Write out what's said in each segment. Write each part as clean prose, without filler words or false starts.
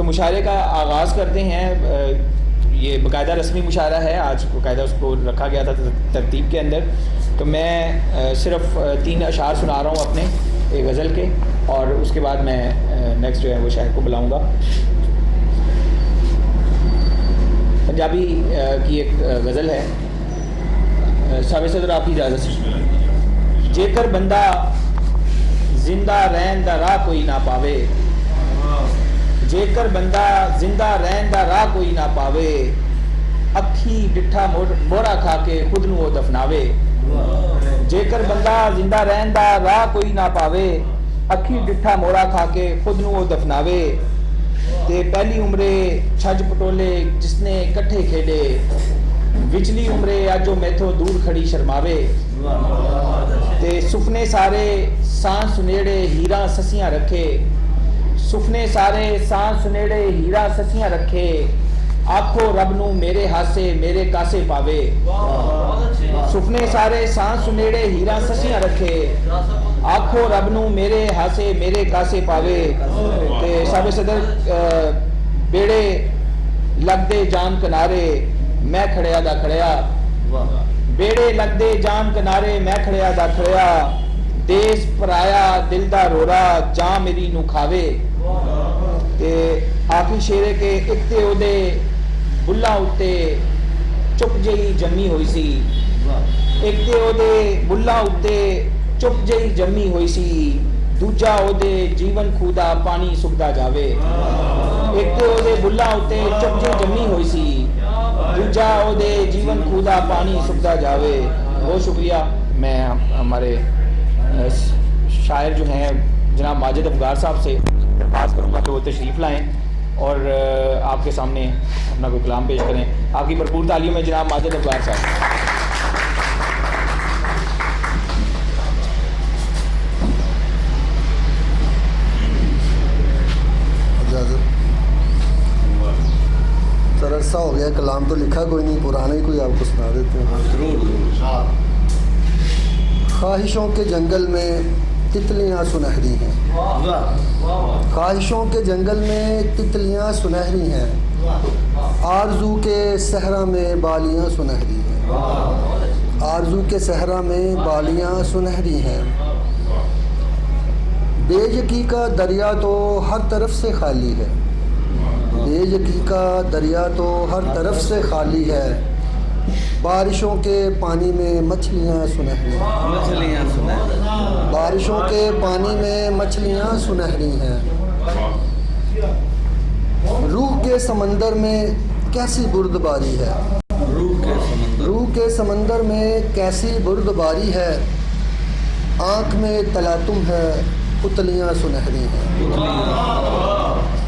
مشاعرے کا آغاز کرتے ہیں. یہ باقاعدہ رسمی مشاعرہ ہے, آج باقاعدہ اس کو رکھا گیا تھا ترتیب کے اندر. تو میں صرف 3 اشعار سنا رہا ہوں اپنے ایک غزل کے, اور اس کے بعد میں نیکسٹ جو ہے وہ شاعر کو بلاؤں گا. پنجابی کی ایک غزل ہے. صاحب صدر آپ کی اجازت سے. جیکر بندہ زندہ رہن دا راہ کوئی نہ پاوے, جیکر بندہ زندہ رہن دا راہ کوئی نہ پاوے, اکھی ڈٹھا موڑا کھا کے خود نو وہ دفناوے. جیکر بندہ زندہ رہن دا راہ کوئی نہ پاوے, اکھی ڈٹھا موڑا کھا کے خود نو وہ دفناوے. تے پہلی عمرے چھج پٹولے جس نے کٹھے کھیڈے, وچلی عمرے اجو میتھوں دور کھڑی شرماوے. تے سپنے سارے سان سنیڑے ہیرا سسیاں رکھے, سپنے سارے سان سنیڑے ہیرا سسیاں رکھے, آکھو رب نو میرے ہاسے میرے کاسے پاوے. سپنے سارے سان سنیڑے ہیرا سسیاں رکھے, آکھو رب نو میرے ہاسے میرے کاسے پاوے. تے صاحب صدر بیڑے لگ دے جان کنارے میں کھڑیا دا کھڑیا, بیڑے لگ دے جان کنارے میں کھڑیا دا کھڑیا, دیس پرایا دل دا رورا جاں میری نو کھاوے. تے آخری شیرے کے ایک تے او دے بلا اتے چپ جئی جمی ہوئی سی, ایک تے او دے بلا اتے چپ جئی جمی ہوئی سی, دوجا او دے جیون خدا پانی سکدا جاوے. ایک تے او دے بلا اتے چپ جئی جمی ہوئی سی, دوجا او دے جیون خدا پانی سکدا جاوے. بہت شکریہ. میں ہمارے شاعر جو ہیں جناب ماجد افغار صاحب سے درخواست کروں گا کہ وہ تشریف لائیں اور آپ کے سامنے اپنا کوئی کلام پیش کریں. آپ کی بھرپور تعلیم ہے جناب ماجد افغار صاحب. سر عرصہ ہو گیا, کلام تو لکھا کوئی نہیں, پرانا ہی کوئی آپ کو سنا دیتے ہیں. خواہشوں کے جنگل میں تتلیاں سنہری ہیں, خواہشوں کے جنگل میں تتلیاں سنہری ہیں, آرزو کے صحرا میں بالیاں سنہری ہیں, آرزو کے صحرا میں بالیاں سنہری ہیں. بے یکی کا دریا تو ہر طرف سے خالی ہے, بے یکی کا دریا تو ہر طرف سے خالی ہے, بارشوں کے پانی میں مچھلیاں سنہری ہیں, بارشوں کے پانی میں مچھلیاں سنہری ہیں. روح کے سمندر میں کیسی بردباری ہے, روح کے سمندر میں کیسی بردباری ہے, آنکھ میں تلاطم ہے پتلیاں سنہری ہیں,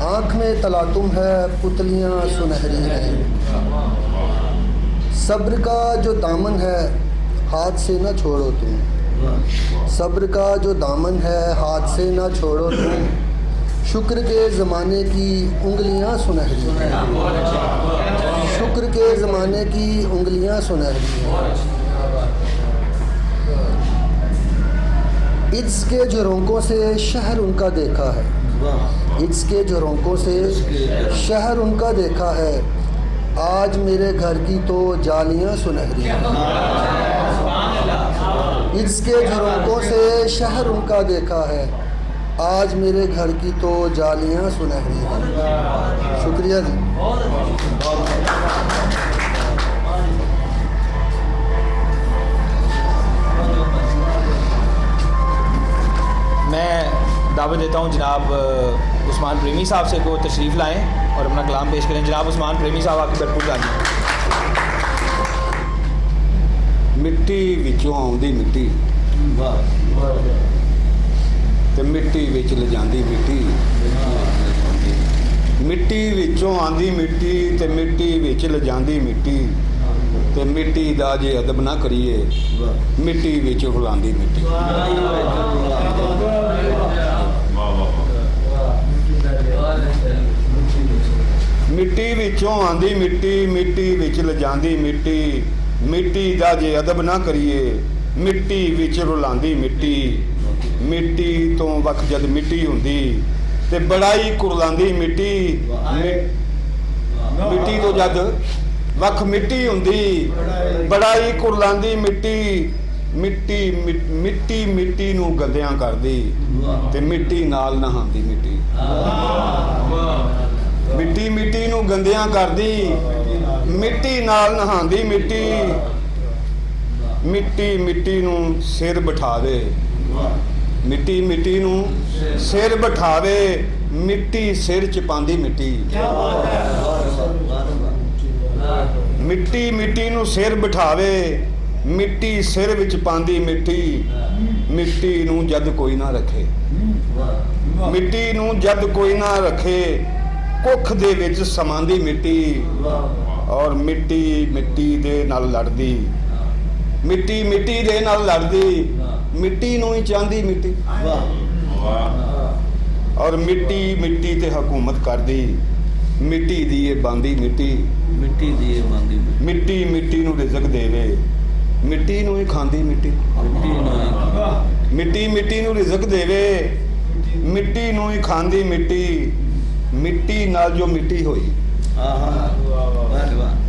آنکھ میں تلاطم ہے پتلیاں سنہری ہیں. صبر کا جو دامن ہے ہاتھ سے نہ چھوڑو تم, صبر کا جو دامن ہے ہاتھ سے نہ چھوڑو تم, شکر کے زمانے کی انگلیاں سنہری ہیں, شکر کے زمانے کی انگلیاں سنہری ہیں. عجز کے جھرونکوں سے شہر ان کا دیکھا ہے, عجز کے جھرونکوں سے شہر ان کا دیکھا ہے, آج میرے گھر کی تو جالیاں سنہری ہیں. عجز کے جھرونکوں سے شہر ان کا دیکھا ہے, آج میرے گھر کی تو جالیاں سنہری ہیں. شکریہ جی. میں دعوت دیتا ہوں جناب عثمان پریمی صاحب سے کو تشریف لائیں اور اپنا کلام پیش کریں. جناب عثمان پریمی صاحب آپ کی بھرپور تعلیم. مٹی وچوں آؤندی مٹی تے مٹی وچ لجاندی مٹی, مٹی وچوں آندی مٹی تے مٹی وچ لجاندی مٹی, تے مٹی دا جے ادب نہ کریے مٹی وچ رلاندی مٹی. مٹی وچوں آندی مٹی مٹی وچ لجاندی مٹی, مٹی دا جے ادب نہ کریے مٹی وچ رلاندی مٹی. مٹی تو وکھ جد مٹی ہوندی ਤੇ ਬੜਾਈ ਕੁਰਲਾਂਦੀ ਮਿੱਟੀ ਮਿੱਟੀ ਤੋਂ ਜਦ ਵੱਖ ਮਿੱਟੀ ਹੁੰਦੀ ਬੜਾਈ ਕੁਰਲਾਂਦੀ ਮਿੱਟੀ ਮਿੱਟੀ ਨੂੰ ਗੰਦਿਆਂ ਕਰਦੀ ਤੇ ਮਿੱਟੀ ਨਾਲ ਨਹਾਉਂਦੀ ਮਿੱਟੀ ਨੂੰ ਗੰਦਿਆਂ ਕਰਦੀ ਮਿੱਟੀ ਨਾਲ ਨਹਾਉਂਦੀ ਮਿੱਟੀ ਨੂੰ ਸਿਰ ਬਿਠਾਵੇ ਮਿੱਟੀ ਨੂੰ ਸਿਰ ਬਿਠਾਵੇ ਮਿੱਟੀ ਸਿਰ ਚ ਪਾਉਂਦੀ ਮਿੱਟੀ ਨੂੰ ਸਿਰ ਬਿਠਾਵੇ ਮਿੱਟੀ ਸਿਰ ਵਿੱਚ ਪਾਉਂਦੀ ਮਿੱਟੀ ਨੂੰ ਜਦ ਕੋਈ ਨਾ ਰੱਖੇ ਮਿੱਟੀ ਨੂੰ ਜਦ ਕੋਈ ਨਾ ਰੱਖੇ ਕੁੱਖ ਦੇ ਵਿੱਚ ਸਮਾਂਦੀ ਮਿੱਟੀ ਔਰ ਮਿੱਟੀ ਦੇ ਨਾਲ ਲੜਦੀ ਮਿੱਟੀ ਦੇ ਨਾਲ ਲੜਦੀ ਮਿੱਟੀ ਨੂੰ ਹੀ ਚਾਹੁੰਦੀ ਮਿੱਟੀ ਔਰ ਮਿੱਟੀ ਤੇ ਹਕੂਮਤ ਕਰਦੀ ਮਿੱਟੀ ਦੀ ਇਹ ਬਾਂਦੀ ਮਿੱਟੀ ਨੂੰ ਰਿਜ਼ਕ ਦੇਵੇ ਮਿੱਟੀ ਨੂੰ ਹੀ ਖਾਂਦੀ ਮਿੱਟੀ ਨੂੰ ਰਿਜ਼ਕ ਦੇਵੇ ਮਿੱਟੀ ਨੂੰ ਹੀ ਖਾਂਦੀ ਮਿੱਟੀ ਨਾਲ ਜੋ ਮਿੱਟੀ ਹੋਈ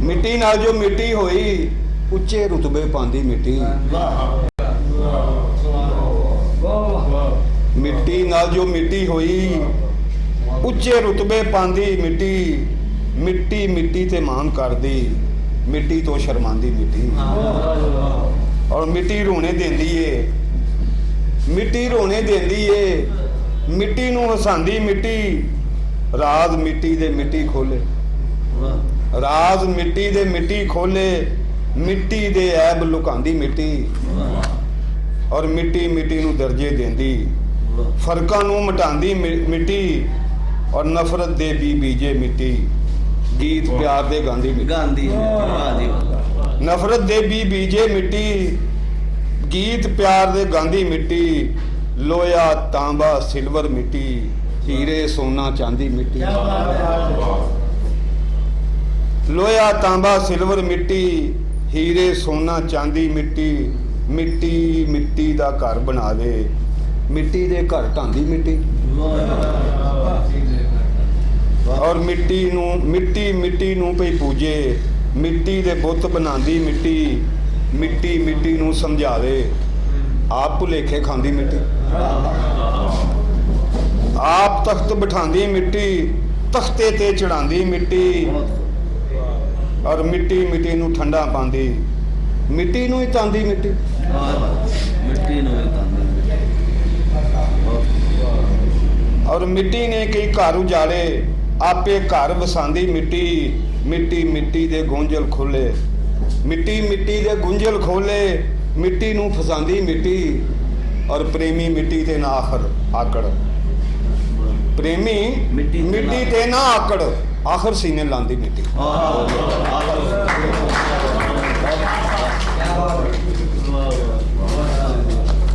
ਮਿੱਟੀ ਹੋਈ ਉੱਚੇ ਰੁਤਬੇ ਪਾਉਂਦੀ ਮਿੱਟੀ ਨਾਲ ਜੋ ਮਿੱਟੀ ਹੋਈ ਉੱਚੇ ਰੁਤਬੇ ਪਾਉਂਦੀ ਮਿੱਟੀ ਤੇ ਮਾਣ ਕਰਦੀ ਮਿੱਟੀ ਤੋਂ ਸ਼ਰਮਾਂਦੀ ਮਿੱਟੀ ਔਰ ਮਿੱਟੀ ਰੋਣੇ ਦਿੰਦੀ ਏ ਮਿੱਟੀ ਨੂੰ ਹਸਾਂਦੀ ਮਿੱਟੀ ਰਾਜ਼ ਮਿੱਟੀ ਦੇ ਮਿੱਟੀ ਖੋਲੇ ਮਿੱਟੀ ਦੇ ਐਬ ਲੁਕਾਉਂਦੀ ਮਿੱਟੀ ਔਰ ਮਿੱਟੀ ਨੂੰ ਦਰਜੇ ਦਿੰਦੀ ਫਰਕਾਂ ਨੂੰ ਮਿਟਾਉਂਦੀ ਮਿੱਟੀ ਔਰ ਨਫ਼ਰਤ ਦੇ ਬੀਜੇ ਮਿੱਟੀ ਗੀਤ ਪਿਆਰ ਦੇ ਗਾਉਂਦੀ ਨਫ਼ਰਤ ਦੇ ਬੀਜੇ ਮਿੱਟੀ ਗੀਤ ਪਿਆਰ ਦੇ ਗਾਉਂਦੀ ਮਿੱਟੀ ਲੋਹਾ ਤਾਂਬਾ ਸਿਲਵਰ ਮਿੱਟੀ ਹੀਰੇ ਸੋਨਾ ਚਾਂਦੀ ਮਿੱਟੀ ਲੋਹਾ ਤਾਂਬਾ ਸਿਲਵਰ ਮਿੱਟੀ ਹੀਰੇ ਸੋਨਾ ਚਾਂਦੀ ਮਿੱਟੀ ਦਾ ਘਰ ਬਣਾਵੇ ਮਿੱਟੀ ਦੇ ਘਰ ਢਾਂਦੀ ਮਿੱਟੀ ਔਰ ਮਿੱਟੀ ਨੂੰ ਭਈ ਪੂਜੇ ਮਿੱਟੀ ਦੇ ਬੁੱਤ ਬਣਾਉਂਦੀ ਮਿੱਟੀ ਨੂੰ ਸਮਝਾਵੇ ਆਪ ਭੁਲੇਖੇ ਖਾਂਦੀ ਮਿੱਟੀ ਆਪ ਤਖਤ ਬਿਠਾਉਂਦੀ ਮਿੱਟੀ ਤਖਤੇ ਤੇ ਚੜਾਉਂਦੀ ਮਿੱਟੀ ਔਰ ਮਿੱਟੀ ਨੂੰ ਠੰਡਾ ਪਾਉਂਦੀ ਮਿੱਟੀ ਨੂੰ ਹੀ ਤਾਂਦੀ ਮਿੱਟੀ ਔਰ ਮਿੱਟੀ ਨੇ ਕਈ ਘਰ ਉਜਾੜੇ ਆਪੇ ਘਰ ਵਸਾਂਦੀ ਮਿੱਟੀ ਦੇ ਗੋਂਜਲ ਖੋਲੇ ਮਿੱਟੀ ਦੇ ਗੁੰਝਲ ਖੋਲੇ ਮਿੱਟੀ ਨੂੰ ਫਸਾਂਦੀ ਮਿੱਟੀ ਔਰ ਪ੍ਰੇਮੀ ਮਿੱਟੀ ਤੇ ਨਾ ਆਕੜ ਪ੍ਰੇਮੀ ਮਿੱਟੀ ਤੇ ਨਾ ਆਕੜ ਆਖਰ ਸੀਨੇ ਲਾਂਦੀ ਮਿੱਟੀ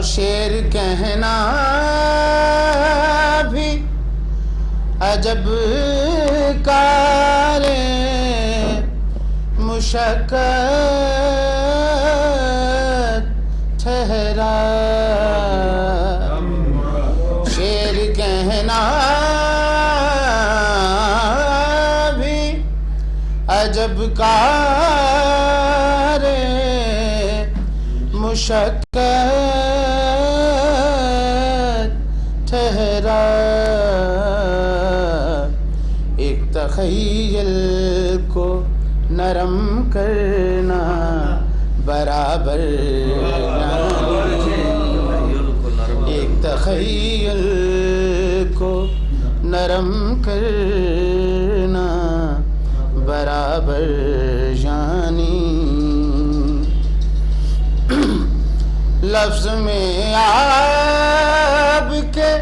اور شعر کہنا بھی عجب کار مشقت ٹھہرا، شعر کہنا بھی عجب کار مشقت ٹھہرا، ایک تخیل کو نرم کرنا برابر ایک تخیل کو نرم کرنا برابر جانی، لفظ میں آب کے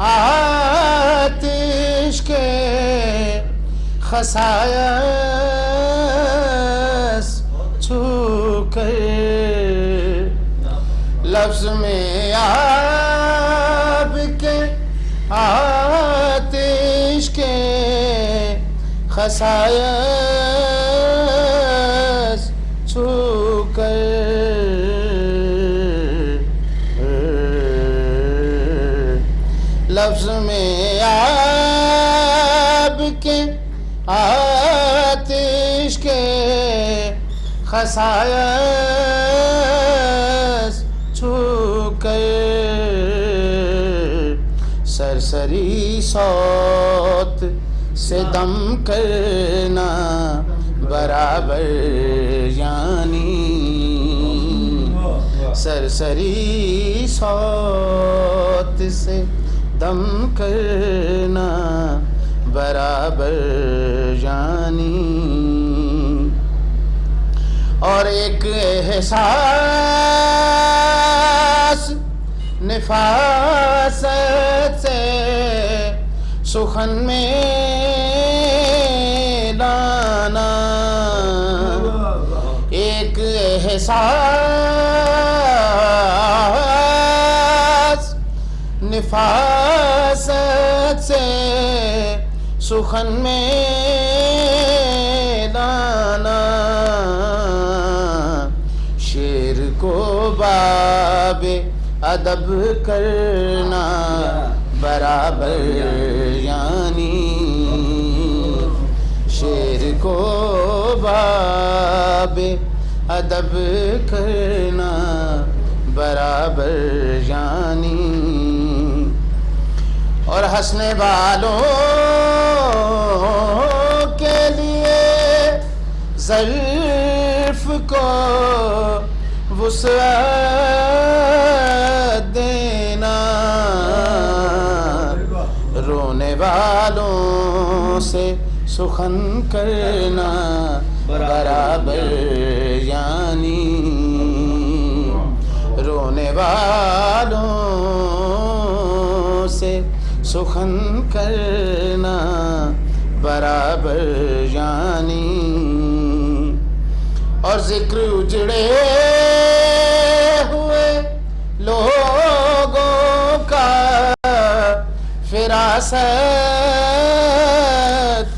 آتش کے خصائص چھو کر، لفظ میں آب کے آتش کے خصائص چھو کر، لفظ میں آب کے آتش کے خصائص چھو کر، سرسری صوت سے دم کرنا برابر یعنی، سرسری صوت سے دم کرنا برابر جانی، اور ایک احساس نفاست سے سخن میں لانا، ایک احساس نفاست سے سخن میں لانا، شعر کو باب ادب کرنا برابر یعنی، شعر کو باب ادب کرنا برابر یعنی، اور ہنسنے والوں کے لیے ظرف کو وسعت دینا، رونے والوں سے سخن کرنا برابر یعنی، رونے والوں سے سخن کرنا برابر یعنی، اور ذکر اجڑے ہوئے لوگوں کا فراست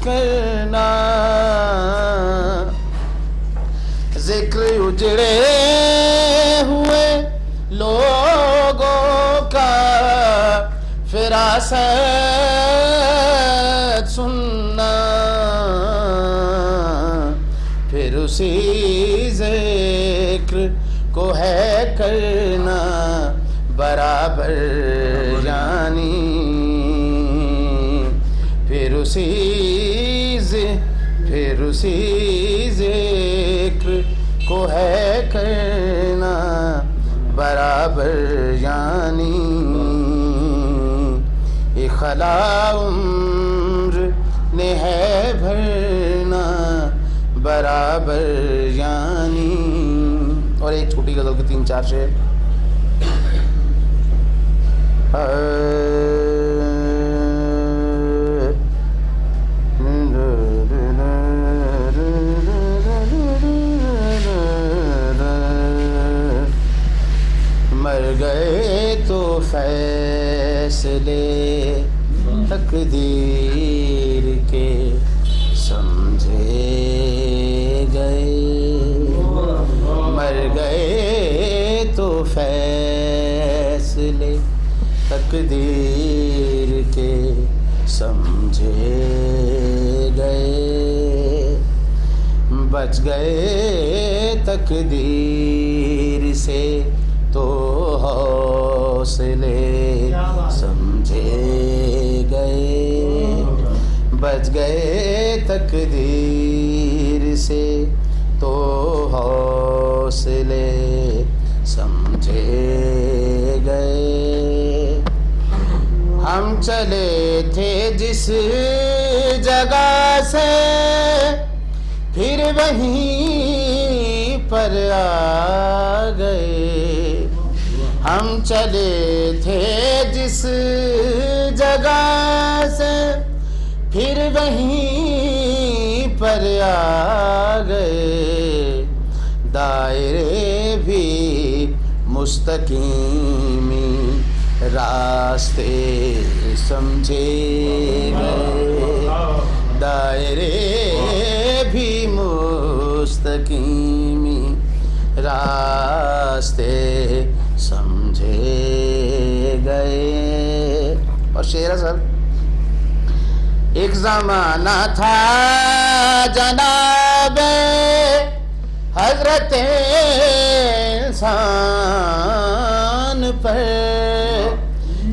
کرنا، ذکر اجڑے ہوئے لوگوں کا فراست سننا، پھر اسی ذکر کو ہے کرنا برابر یعنی، پھر اسی ذکر کو ہے کرنا برابر یعنی، ایک خلا عمر نے ہے بھرنا برابر یعنی، اور ایک چھوٹی غزل کے 3-4 شعر، مر گئے تو فیصلے تقدیر کے سمجھے گئے، مر گئے تو فیصلے تقدیر کے سمجھے گئے، بچ گئے تقدیر سے تو حوصلے سمجھے گئے، بچ گئے تقدیر سے تو حوصلے سمجھے گئے۔ ہم چلے تھے جس جگہ سے پھر وہیں پر آ گئے، ہم چلے تھے جس جگہ سے پھر وہیں پر آ گئے، دائرے بھی مستقیمی راستے سمجھے گئے، دائرے بھی مستقیمی راستے سمجھے گئے۔ اور شعر سر، ایک زمانہ تھا جناب حضرت انسان پر،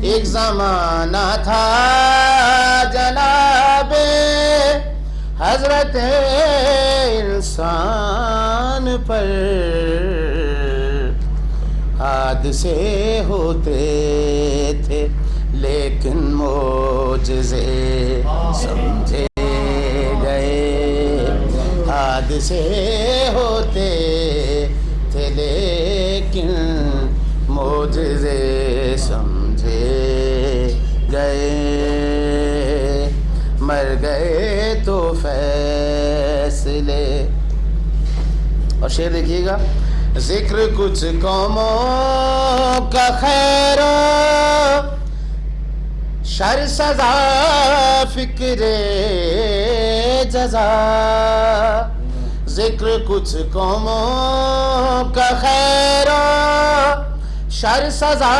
ایک زمانہ تھا جناب حضرت انسان پر، حادثے ہوتے تھے لیکن معجزے سمجھے گئے، حادثے ہوتے تھے لیکن معجزے سمجھے گئے، مر گئے تو فیصلے۔ اور شعر دیکھیے گا، ذکر کچھ قوموں کا خیر شر سزا فکر جزا، ذکر کچھ قوموں کا خیر شر سزا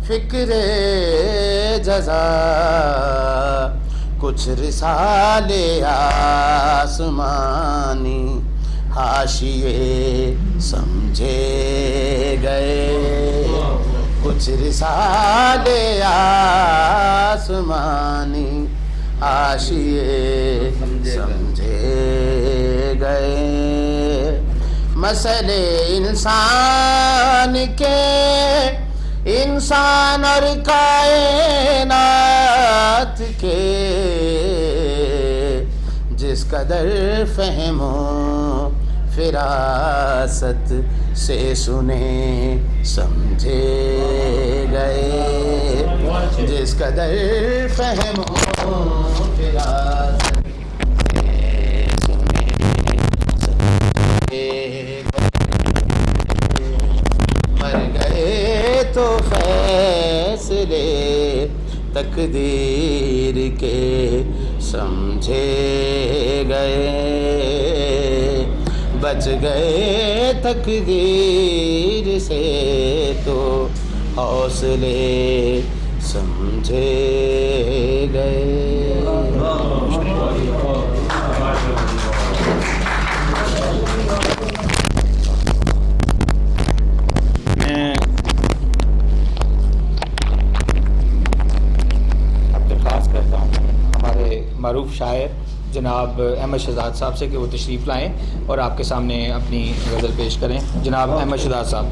فکر جزا، کچھ رسالے آسمانی حاشیے سمجھے گئے، کچھ رسالے آسمانی حاشیے سمجھے گئے، مسئلے انسان کے، انسان اور کائنات کے، جس قدر فہم و فراست سے سنے سمجھے گئے، جس قدر فہم و فراست سے سنے سمجھے گئے، مر گئے تو فیصلے تقدیر کے سمجھے گئے، بچ گئے تقدیر سے تو حوصلے سمجھے گئے۔ میں اب درخواست کرتا ہوں ہمارے معروف شاعر جناب احمد شہزاد صاحب سے کہ وہ تشریف لائیں اور آپ کے سامنے اپنی غزل پیش کریں۔ جناب احمد شہزاد صاحب۔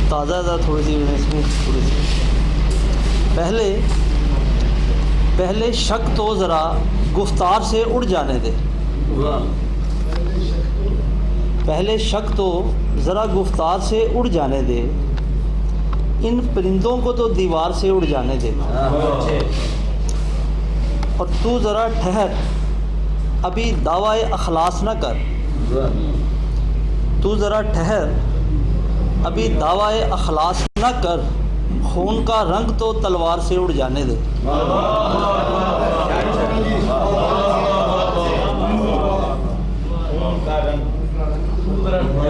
تازہ تھوڑی سی اس میں تھوڑی سی پہلے پہلے شک تو ذرا گفتار سے اڑ جانے دے، پہلے شک تو ذرا گفتار سے اڑ جانے دے، ان پرندوں کو تو دیوار سے اڑ جانے دے، اور تو ذرا ٹھہر ابھی دعوی اخلاص نہ کر، تو ذرا ٹھہر ابھی دعوی اخلاص نہ کر، خون کا رنگ تو تلوار سے اڑ جانے دے۔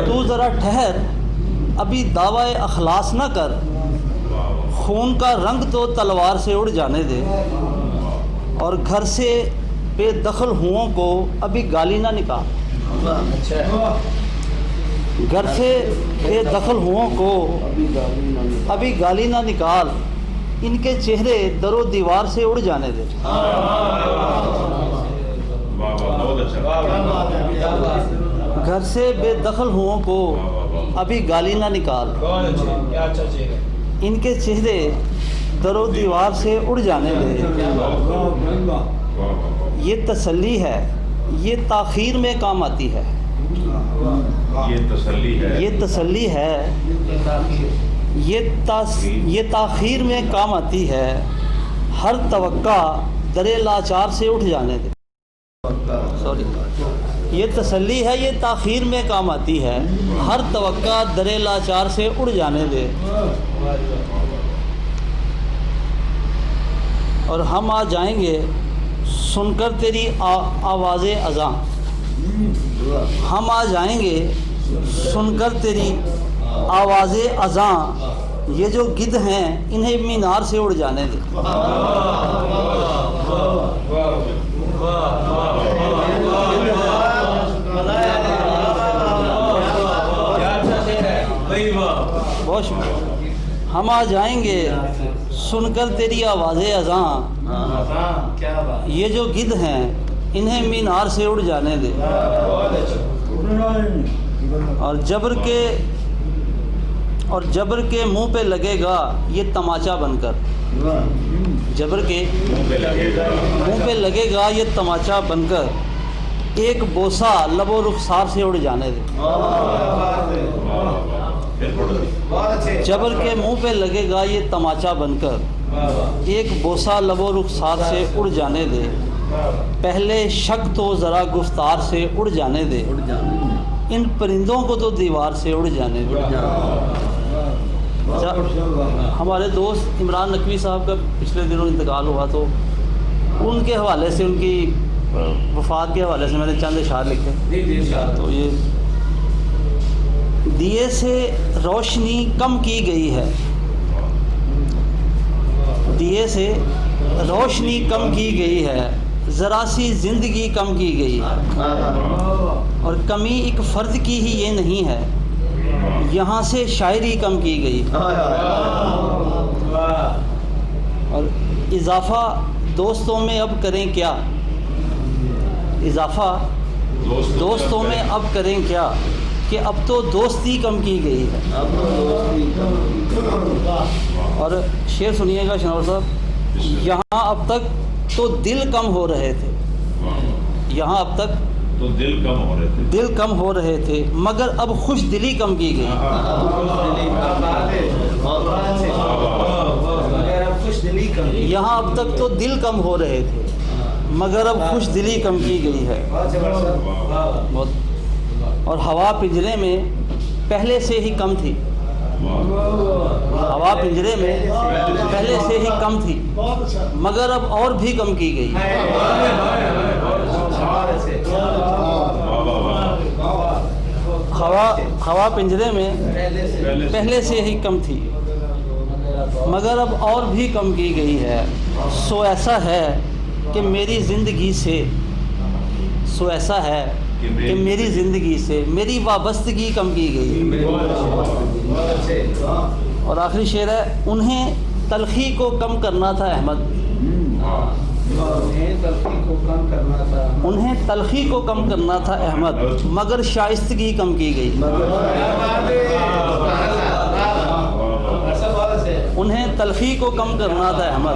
تو ذرا ٹھہر ابھی دعوی اخلاص نہ کر، خون کا رنگ تو تلوار سے اڑ جانے دے، اور گھر سے بے دخل ہوں کو ابھی گالی نہ نکال، گھر سے بے دخل ہوں کو ابھی گالی نہ نکال، ان کے چہرے در و دیوار سے اڑ جانے دے۔ گھر سے بے دخل ہوں کو ابھی گالی نہ نکال، ان کے چہرے در و دیوار سے اڑ جانے دے۔ یہ تسلی ہے، یہ تاخیر میں کام آتی ہے، یہ تسلی ہے، یہ تاخیر میں کام آتی ہے، ہر توقع در لاچار سے اٹھ جانے دے۔ یہ تسلی ہے، یہ تاخیر میں کام آتی ہے، ہر توقع در لاچار سے اڑ جانے دے، اور ہم آ جائیں گے سن کر تیری آواز اذاں، ہم آ جائیں گے سن کر تیری آواز اذاں، یہ جو گدھ ہیں انہیں مینار سے اڑ جانے دے۔ بہت شکریہ۔ ہم آ جائیں گے سن کر تیری آواز اذاں، یہ جو گدھ ہیں انہیں مینار سے اڑ جانے دے، اور جبر کے منہ پہ لگے گا یہ تماچا بن کر، جبر کے منہ پہ لگے گا یہ تماچا بن کر، ایک بوسہ لب و رخسار سے اڑ جانے دے۔ جبر کے منہ پہ لگے گا یہ تماچا بن کر، ایک بوسہ لب و رخسار سے اڑ جانے دے، پہلے شک تو ذرا گفتار سے اڑ جانے دے، ان پرندوں کو تو دیوار سے اڑ جانے دے۔ ہمارے دوست عمران نقوی صاحب کا پچھلے دنوں انتقال ہوا، تو ان کے حوالے سے، ان کی وفات کے حوالے سے میں نے چند اشعار لکھے۔ تو یہ دیے سے روشنی کم کی گئی ہے، دیے سے روشنی کم کی گئی ہے، ذرا سی زندگی کم کی گئی ہے، اور کمی ایک فرد کی ہی یہ نہیں ہے، یہاں سے شاعری کم کی گئی، اور اضافہ دوستوں میں اب کریں کیا، اضافہ دوستوں میں اب کریں کیا، کہ اب تو دوستی کم کی گئی ہے۔ اور شعر سنیے گا شنور صاحب، یہاں اب تک تو دل کم ہو رہے تھے، یہاں اب تک تو دل کم ہو رہے تھے، مگر اب خوش دلی کم کی گئی، یہاں اب تک تو دل کم ہو رہے تھے، مگر اب خوش دلی کم کی گئی ہے۔ اور ہوا پنجرے میں پہلے سے ہی کم تھی، ہوا پنجرے میں پہلے سے ہی کم تھی، مگر اب اور بھی کم کی گئی۔ ہوا پنجرے میں پہلے سے ہی کم تھی، مگر اب اور بھی کم کی گئی ہے، سو ایسا ہے کہ میری زندگی سے، سو ایسا ہے کہ میری زندگی سے میری وابستگی کم کی گئی۔ اور آخری شعر ہے، انہیں تلخی کو کم کرنا تھا احمد، انہیں تلخی کو کم کرنا تھا احمد، مگر شائستگی کم کی گئی، انہیں تلخی کو کم کرنا تھا احمد،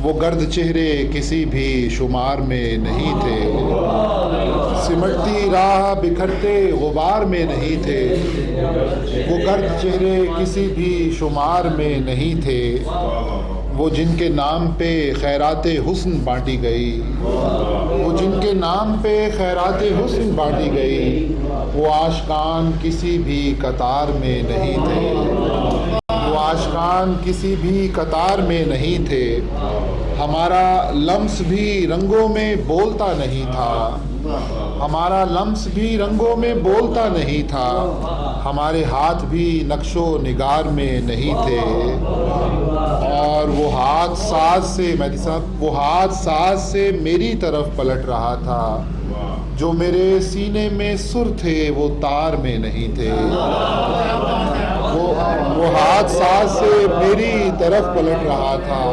وہ گرد چہرے کسی بھی شمار میں نہیں تھے، سمٹتی راہ بکھرتے غبار میں نہیں تھے، وہ گرد چہرے کسی بھی شمار میں نہیں تھے، وہ جن کے نام پہ خیرات حسن بانٹی گئی، وہ جن کے نام پہ خیرات حسن بانٹی گئی، وہ عاشقان کسی بھی قطار میں نہیں تھے، وہ عاشقان کسی بھی قطار میں نہیں تھے، ہمارا لمس بھی رنگوں میں بولتا نہیں تھا، ہمارا لمس بھی رنگوں میں بولتا نہیں تھا، ہمارے ہاتھ بھی نقش و نگار میں نہیں تھے، اور وہ ہاتھ ساز سے مہدی صاحب، وہ ہاتھ ساز سے میری طرف پلٹ رہا تھا، جو میرے سینے میں سر تھے وہ تار میں نہیں تھے، وہ ہاتھ ساز سے میری طرف پلٹ رہا تھا،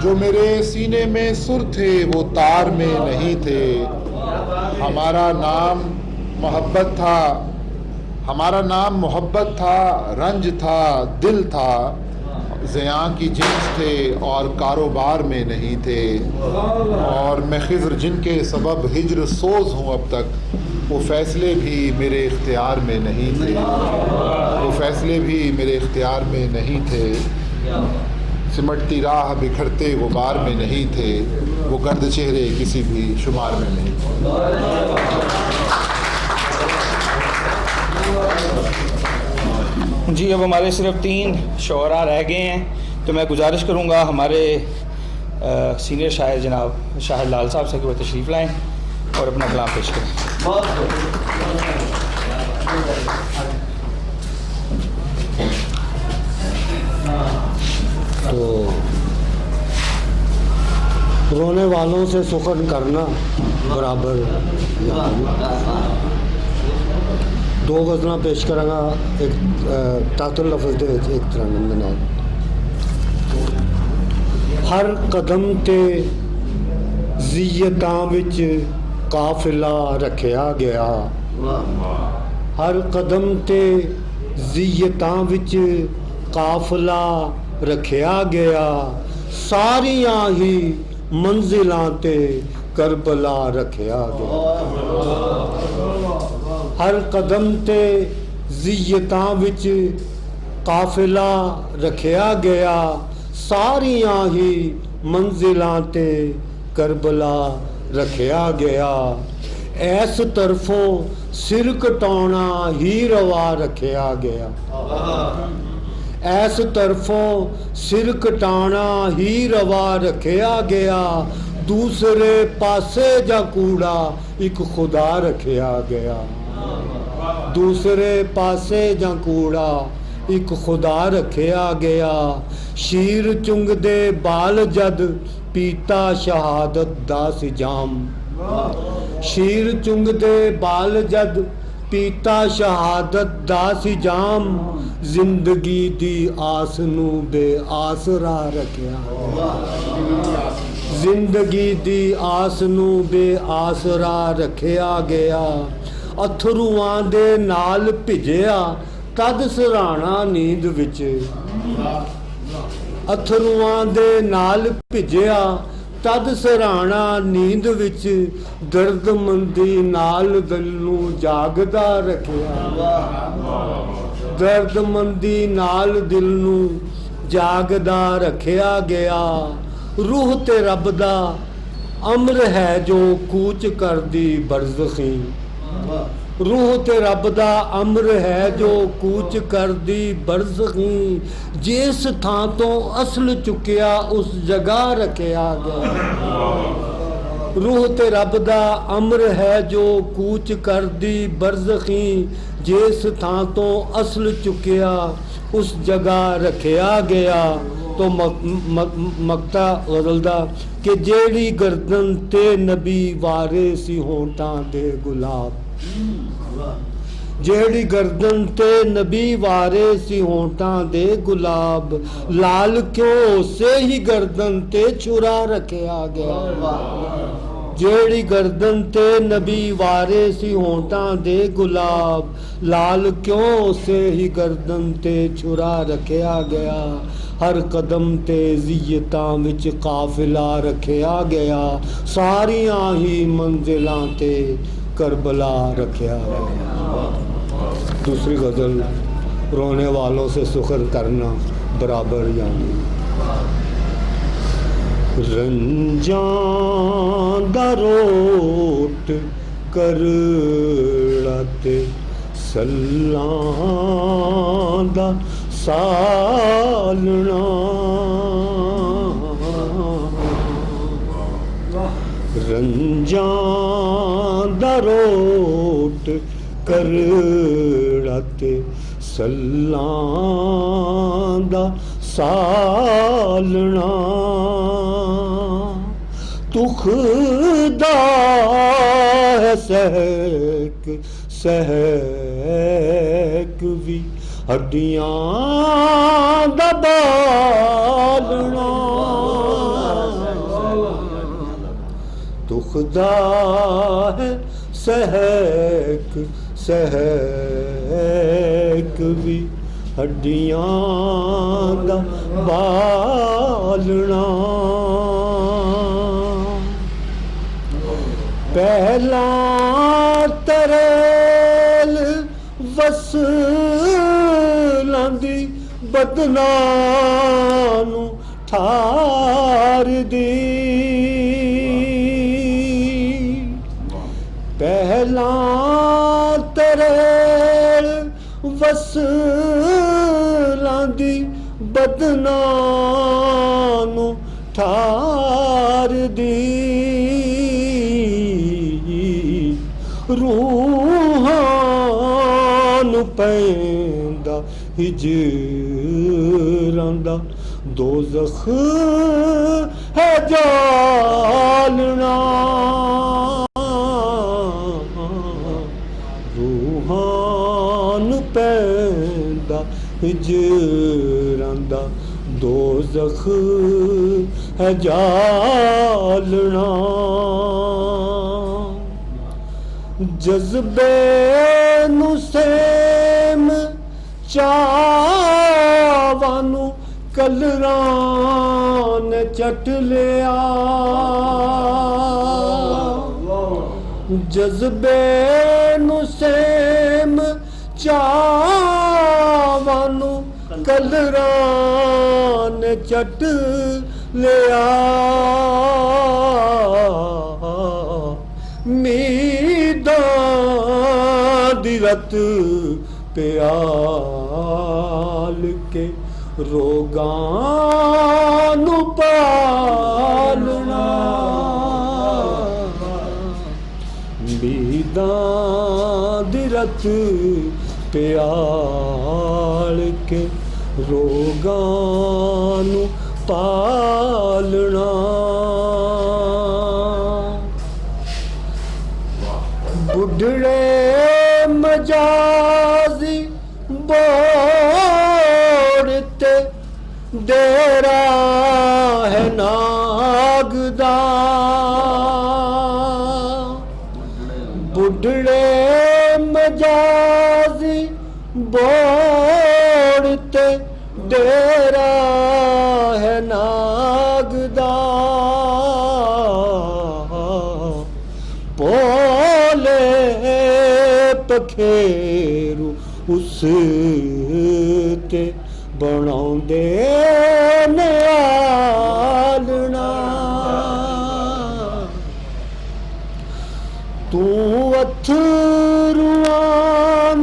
جو میرے سینے میں سر تھے وہ تار میں نہیں تھے، ہمارا نام محبت تھا، ہمارا نام محبت تھا، رنج تھا، دل تھا، زیاں کی جنس تھے اور کاروبار میں نہیں تھے، اور میں خضر جن کے سبب ہجر سوز ہوں اب تک، وہ فیصلے بھی میرے اختیار میں نہیں تھے، وہ فیصلے بھی میرے اختیار میں نہیں تھے، سمٹتی راہ بکھرتے غبار میں نہیں تھے، وہ گرد چہرے کسی بھی شمار میں نہیں تھے۔ جی اب ہمارے صرف 3 شعراء رہ گئے ہیں، تو میں گزارش کروں گا ہمارے سینئر شاعر جناب شاہد لال صاحب سے کہ وہ تشریف لائیں اور اپنا کلام پیش کریں۔ تو رونے والوں سے سخن کرنا برابر، 2 غزلاں پیش کراں گا، ایک تحت لفظ دے ایک ترنم دے نال۔ ہر قدم تے زیتاں وچ قافلہ رکھیا گیا، ہر قدم تے زیتاں وچ قافلہ رکھیا گیا، ساریاں ہی منزلاں تے کربلا رکھیا گیا، ہر قدم تے زیتاں وچ قافلہ رکھیا گیا، ساریاں ہی منزلاں تے کربلا رکھیا گیا، ایس طرفوں سر کٹاؤنا ہی روا رکھیا گیا، ایس طرفوں سر کٹانا ہی روا رکھیا گیا، دوسرے پاسے جا کوڑا ایک خدا رکھیا گیا، دوسرے پاسے جا کوڑا ایک خدا رکھیا گیا، شیر چنگ دے بال جد پیتا شہادت دا سی جام، شیر چنگ دے بال جد پیتا شہادت دا سی جام، زندگی دی آس نو بے آسرا رکھیا، زندگی دی آس نو بے آسرا رکھیا گیا، اتھرواں دے نال بھجیا تد سرانا نیند وچ، اتھرواں دے نال بھجیا تد سرانا نیند وچ، درد مندی نال دل نو جاگدا رکھیا، درد مندی نال دل نو جاگدا رکھیا گیا، روح تے رب دا امر ہے جو کوچ کر دی برزخی، روح تے رب دا امر ہے جو کوچ کر دی برزخی، جس تھاں تو اصل چکیا اس جگہ رکھیا گیا، روح تے رب دا امر ہے جو کوچ کر دی برزخی، جس تھاں تو اصل چکیا اس جگہ رکھیا گیا، تو مقطع غزل دا کہ جیڑی گردن تے نبی وارے سی ہونٹاں دے گلاب، جیڑی گردن تے نبی وارے سی ہونٹاں دے گلاب، لال کیوں سے ہی گردن تے چھرا رکھیا گیا، جیڑی گردن تے نبی وارے سی ہونٹاں دے گلاب، لال کیوں سے ہی گردن تے چھرا رکھیا گیا، ਹਰ ਕਦਮ ਤੇ ਜ਼ਿੱਤਾਂ ਵਿੱਚ ਕਾਫਿਲਾ ਰੱਖਿਆ ਗਿਆ, ਸਾਰੀਆਂ ਹੀ ਮੰਜ਼ਿਲਾਂ ਤੇ کربلا رکھیا ہے۔ دوسری غزل رونے والوں سے سخن کرنا برابر یعنی رنجاں the root کرڑتے سلاں the سالنا رنجاں the root کرڑتے سلاں دا سالنا تخدا ہے سہک سہک بھی ہڈیاں دا بالنا تخدا ہے سہک سہک بھی ہڈیاں دا بالنا پہلا تریل وصلاں دی بدناں نو ٹھار دی پہلا تریل وصلاں دی بدناں نو ٹھار دی روحاں نو پیندا ہجراں دا دوزخ ہے جالنا روحاں نو پیندا ہجراں دا دوزخ ہے جالنا جذبے نو سیم چاواں نو کلراں نے چٹ لیا جذبے نو سیم چاواں نو کلراں نے چٹ لیا میدان دی رت پیال کے روگاں نو پالنا میدان دی رت پیال کے روگاں نو پالنا بڈھڑے مجازی بوڑتے ڈیرا ہے ناگدا بڈھڑے مجازی بوڑتے ڈیرا ہے ناگدا پولے پکھیرو اس تے بناؤندے نیالنا تو اتھرواں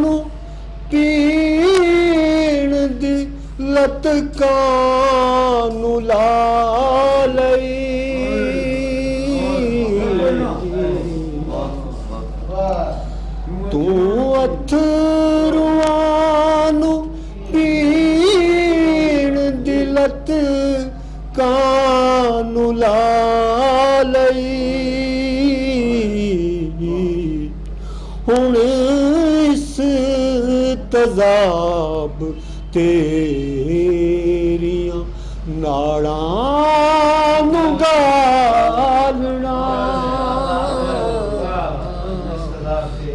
نو پین دی لتکاں نو لا لئی تو اتھرواں نو پین دی لتکاں نو لا لئی ہن اس تذاب تیریاں ناڑاں نو گالنا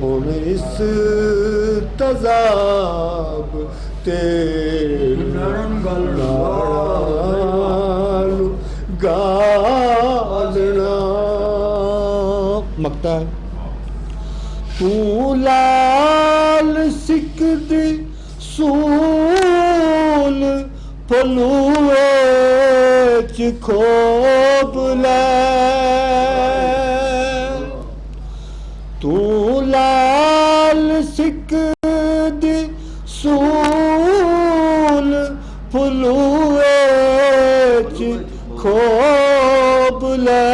ہن اس تذاب تیریاں ناڑاں مقطع ہے. تو لال سکھ سول پلوے چ کھوب لے. تو لال سکھ سول پلوے چ کھوب لے.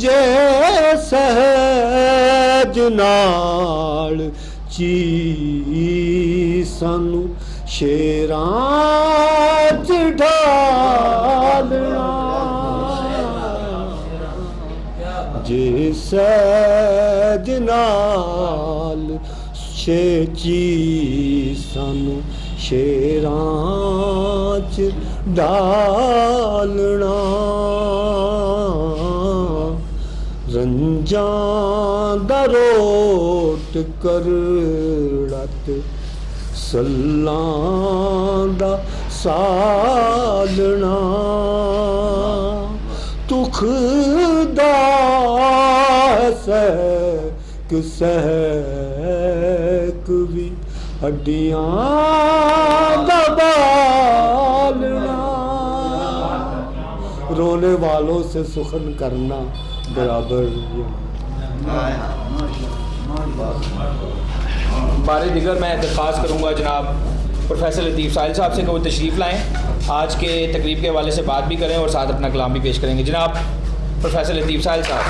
جے سہج نال چی سانو شیراں چ ڈھالنا. جے سہج نال چی سانو شیراں چ ڈالنا. رنجاں دا روٹ کرڑت سلاں دا سالنا. تخ دا سہک سہک بھی ہڈیاں دا بالنا. رونے والوں سے سخن کرنا برابر. بارے دیگر میں درخواست کروں گا جناب پروفیسر لطیف ساحل صاحب سے کہ وہ تشریف لائیں, آج کے تقریب کے حوالے سے بات بھی کریں اور ساتھ اپنا کلام بھی پیش کریں گے. جناب پروفیسر لطیف ساحل صاحب.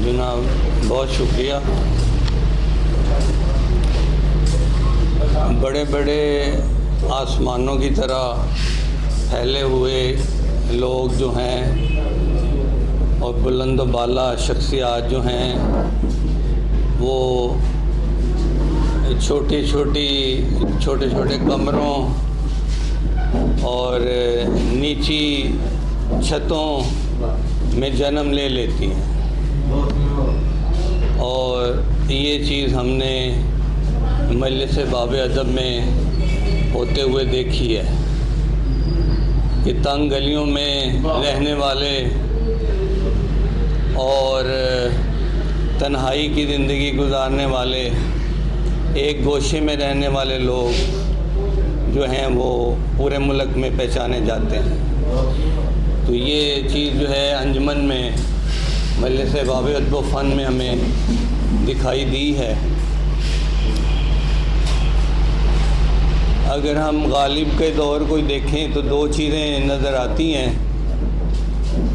جناب بہت شکریہ. بڑے بڑے آسمانوں کی طرح پھیلے ہوئے لوگ جو ہیں اور بلند و بالا شخصیات جو ہیں وہ چھوٹے چھوٹے کمروں اور نیچی چھتوں میں جنم لے لیتی ہیں. اور یہ چیز ہم نے مجلس باب ادب میں ہوتے ہوئے دیکھی ہے کہ تنگ گلیوں میں رہنے والے اور تنہائی کی زندگی گزارنے والے, ایک گوشے میں رہنے والے لوگ جو ہیں وہ پورے ملک میں پہچانے جاتے ہیں. تو یہ چیز جو ہے انجمن میں مجلس باب ادب و فن میں ہمیں دکھائی دی ہے. اگر ہم غالب کے دور کو دیکھیں تو دو چیزیں نظر آتی ہیں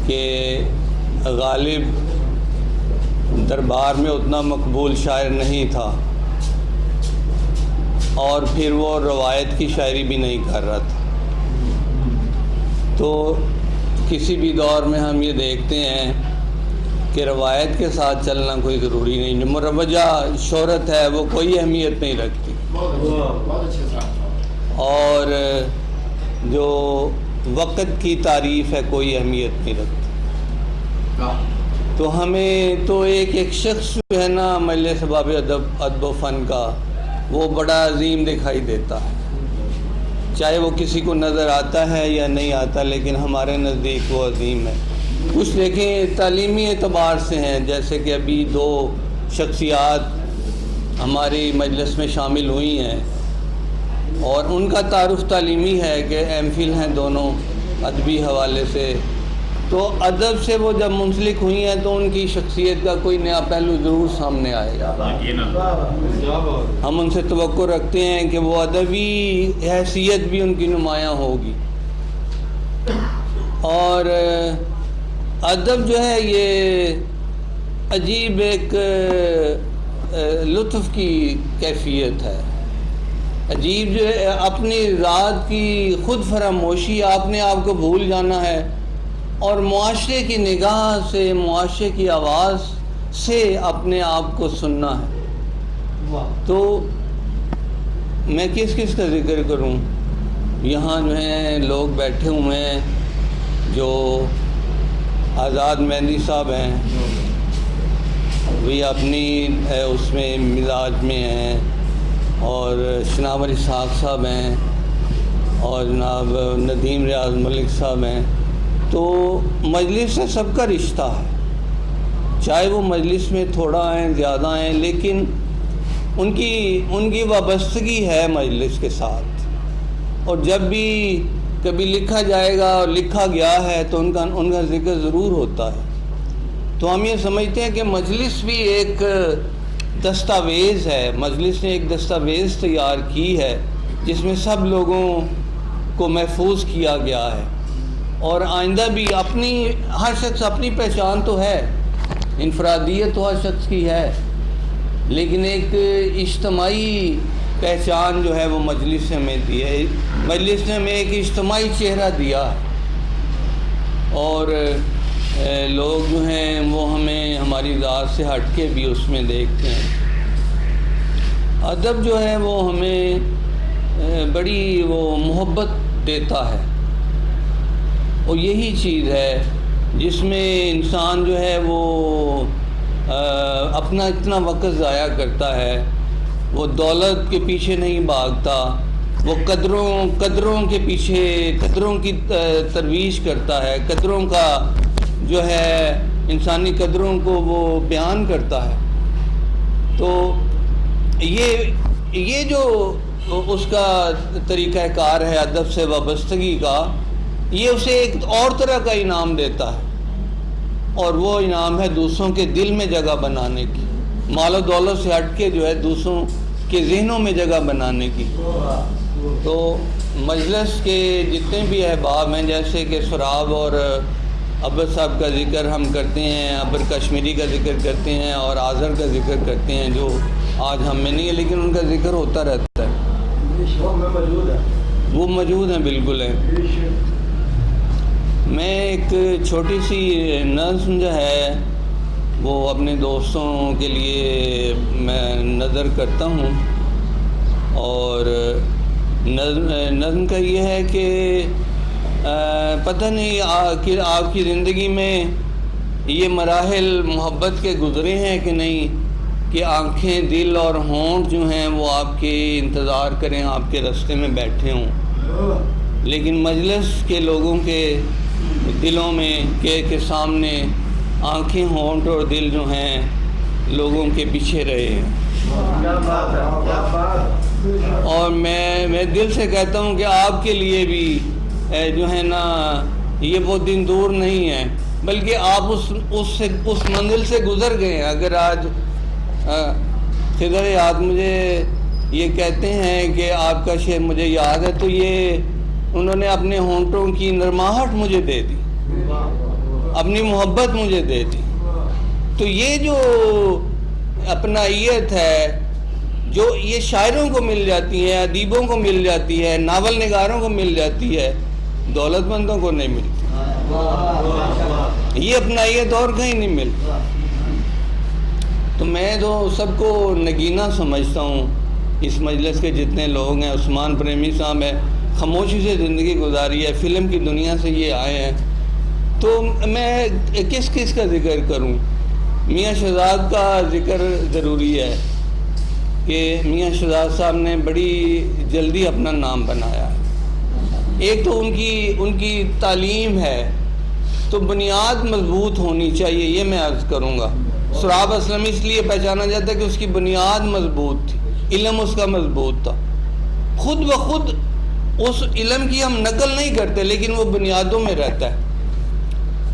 کہ غالب دربار میں اتنا مقبول شاعر نہیں تھا اور پھر وہ روایت کی شاعری بھی نہیں کر رہا تھا. تو کسی بھی دور میں ہم یہ دیکھتے ہیں کہ روایت کے ساتھ چلنا کوئی ضروری نہیں. جو مروجہ شہرت ہے وہ کوئی اہمیت نہیں رکھتی اور جو وقت کی تعریف ہے کوئی اہمیت نہیں رکھتی. تو ہمیں تو ایک شخص جو ہے نا مجلس باب ادب و فن کا وہ بڑا عظیم دکھائی دیتا ہے, چاہے وہ کسی کو نظر آتا ہے یا نہیں آتا, لیکن ہمارے نزدیک وہ عظیم ہے. کچھ دیکھیں تعلیمی اعتبار سے ہیں, جیسے کہ ابھی دو شخصیات ہماری مجلس میں شامل ہوئی ہیں اور ان کا تعارف تعلیمی ہے کہ ایم فل ہیں دونوں ادبی حوالے سے. تو ادب سے وہ جب منسلک ہوئی ہیں تو ان کی شخصیت کا کوئی نیا پہلو ضرور سامنے آئے گا. ہم ان سے توقع رکھتے ہیں کہ وہ ادبی حیثیت بھی ان کی نمایاں ہوگی. اور ادب جو ہے یہ عجیب ایک لطف کی کیفیت ہے, عجیب جو ہے اپنی ذات کی خود فراموشی, آپ نے آپ کو بھول جانا ہے اور معاشرے کی نگاہ سے, معاشرے کی آواز سے اپنے آپ کو سننا ہے. تو میں کس کا ذکر کروں, یہاں جو ہیں لوگ بیٹھے ہوئے ہیں جو آزاد مہندی صاحب ہیں, وہ اپنی اس میں مزاج میں ہیں, اور شناور اسحاق صاحب ہیں, اور جناب ندیم ریاض ملک صاحب ہیں. تو مجلس سے سب کا رشتہ ہے، چاہے وہ مجلس میں تھوڑا آئیں زیادہ آئیں، لیکن ان کی وابستگی ہے مجلس کے ساتھ. اور جب بھی کبھی لکھا جائے گا اور لکھا گیا ہے تو ان کا ذکر ضرور ہوتا ہے. تو ہم یہ سمجھتے ہیں کہ مجلس بھی ایک دستاویز ہے، مجلس نے ایک دستاویز تیار کی ہے جس میں سب لوگوں کو محفوظ کیا گیا ہے. اور آئندہ بھی ہر شخص اپنی پہچان تو ہے، انفرادیت تو ہر شخص کی ہے، لیکن ایک اجتماعی پہچان جو ہے وہ مجلس نے ہمیں دی ہے. مجلس نے ہمیں ایک اجتماعی چہرہ دیا ہے، اور لوگ جو ہیں وہ ہمیں ہماری ذات سے ہٹ کے بھی اس میں دیکھتے ہیں. ادب جو ہے وہ ہمیں بڑی محبت دیتا ہے، اور یہی چیز ہے جس میں انسان جو ہے وہ اپنا اتنا وقت ضائع کرتا ہے. وہ دولت کے پیچھے نہیں بھاگتا، وہ قدروں کے پیچھے، قدروں کی ترویج کرتا ہے، قدروں کا جو ہے انسانی قدروں کو وہ بیان کرتا ہے. تو یہ جو اس کا طریقہ کار ہے ادب سے وابستگی کا، یہ اسے ایک اور طرح کا انعام دیتا ہے، اور وہ انعام ہے دوسروں کے دل میں جگہ بنانے کی، مال و دولت سے ہٹ کے جو ہے دوسروں کے ذہنوں میں جگہ بنانے کی. تو مجلس کے جتنے بھی احباب ہیں، جیسے کہ سراب اور ابر صاحب کا ذکر ہم کرتے ہیں، ابر کشمیری کا ذکر کرتے ہیں، اور آذر کا ذکر کرتے ہیں، جو آج ہم میں نہیں ہے لیکن ان کا ذکر ہوتا رہتا ہے. وہ موجود ہیں، بالکل ہیں. میں ایک چھوٹی سی نظم جو ہے وہ اپنے دوستوں کے لیے میں نظر کرتا ہوں، اور نظم کا یہ ہے کہ پتہ نہیں کہ آپ کی زندگی میں یہ مراحل محبت کے گزرے ہیں کہ نہیں، کہ آنکھیں، دل اور ہونٹ جو ہیں وہ آپ کے انتظار کریں، آپ کے راستے میں بیٹھے ہوں، لیکن مجلس کے لوگوں کے دلوں میں کے سامنے آنکھیں، ہونٹ اور دل جو ہیں لوگوں کے پیچھے رہے ہیں. اور میں دل سے کہتا ہوں کہ آپ کے لیے بھی جو ہے نا یہ وہ دن دور نہیں ہے، بلکہ آپ اس منزل سے گزر گئے ہیں. اگر آج خضر یاد مجھے یہ کہتے ہیں کہ آپ کا شعر مجھے یاد ہے، تو یہ انہوں نے اپنے ہونٹوں کی نرماہٹ مجھے دے دی، اپنی محبت مجھے دے دی. تو یہ جو اپنائیت ہے جو یہ شاعروں کو مل جاتی ہے، ادیبوں کو مل جاتی ہے، ناول نگاروں کو مل جاتی ہے، دولت مندوں کو نہیں ملتی. یہ اپنائیت اور کہیں نہیں ملتی. تو میں تو سب کو نگینہ سمجھتا ہوں. اس مجلس کے جتنے لوگ ہیں، عثمان پریمی صاحب ہیں، خاموشی سے زندگی گزاری ہے، فلم کی دنیا سے یہ آئے ہیں. تو میں کس کا ذکر کروں؟ میاں شہزاد کا ذکر ضروری ہے کہ میاں شہزاد صاحب نے بڑی جلدی اپنا نام بنایا. ایک تو ان کی تعلیم ہے، تو بنیاد مضبوط ہونی چاہیے، یہ میں عرض کروں گا. سراب اسلم اس لیے پہچانا جاتا ہے کہ اس کی بنیاد مضبوط تھی، علم اس کا مضبوط تھا. خود بخود اس علم کی ہم نقل نہیں کرتے، لیکن وہ بنیادوں میں رہتا ہے.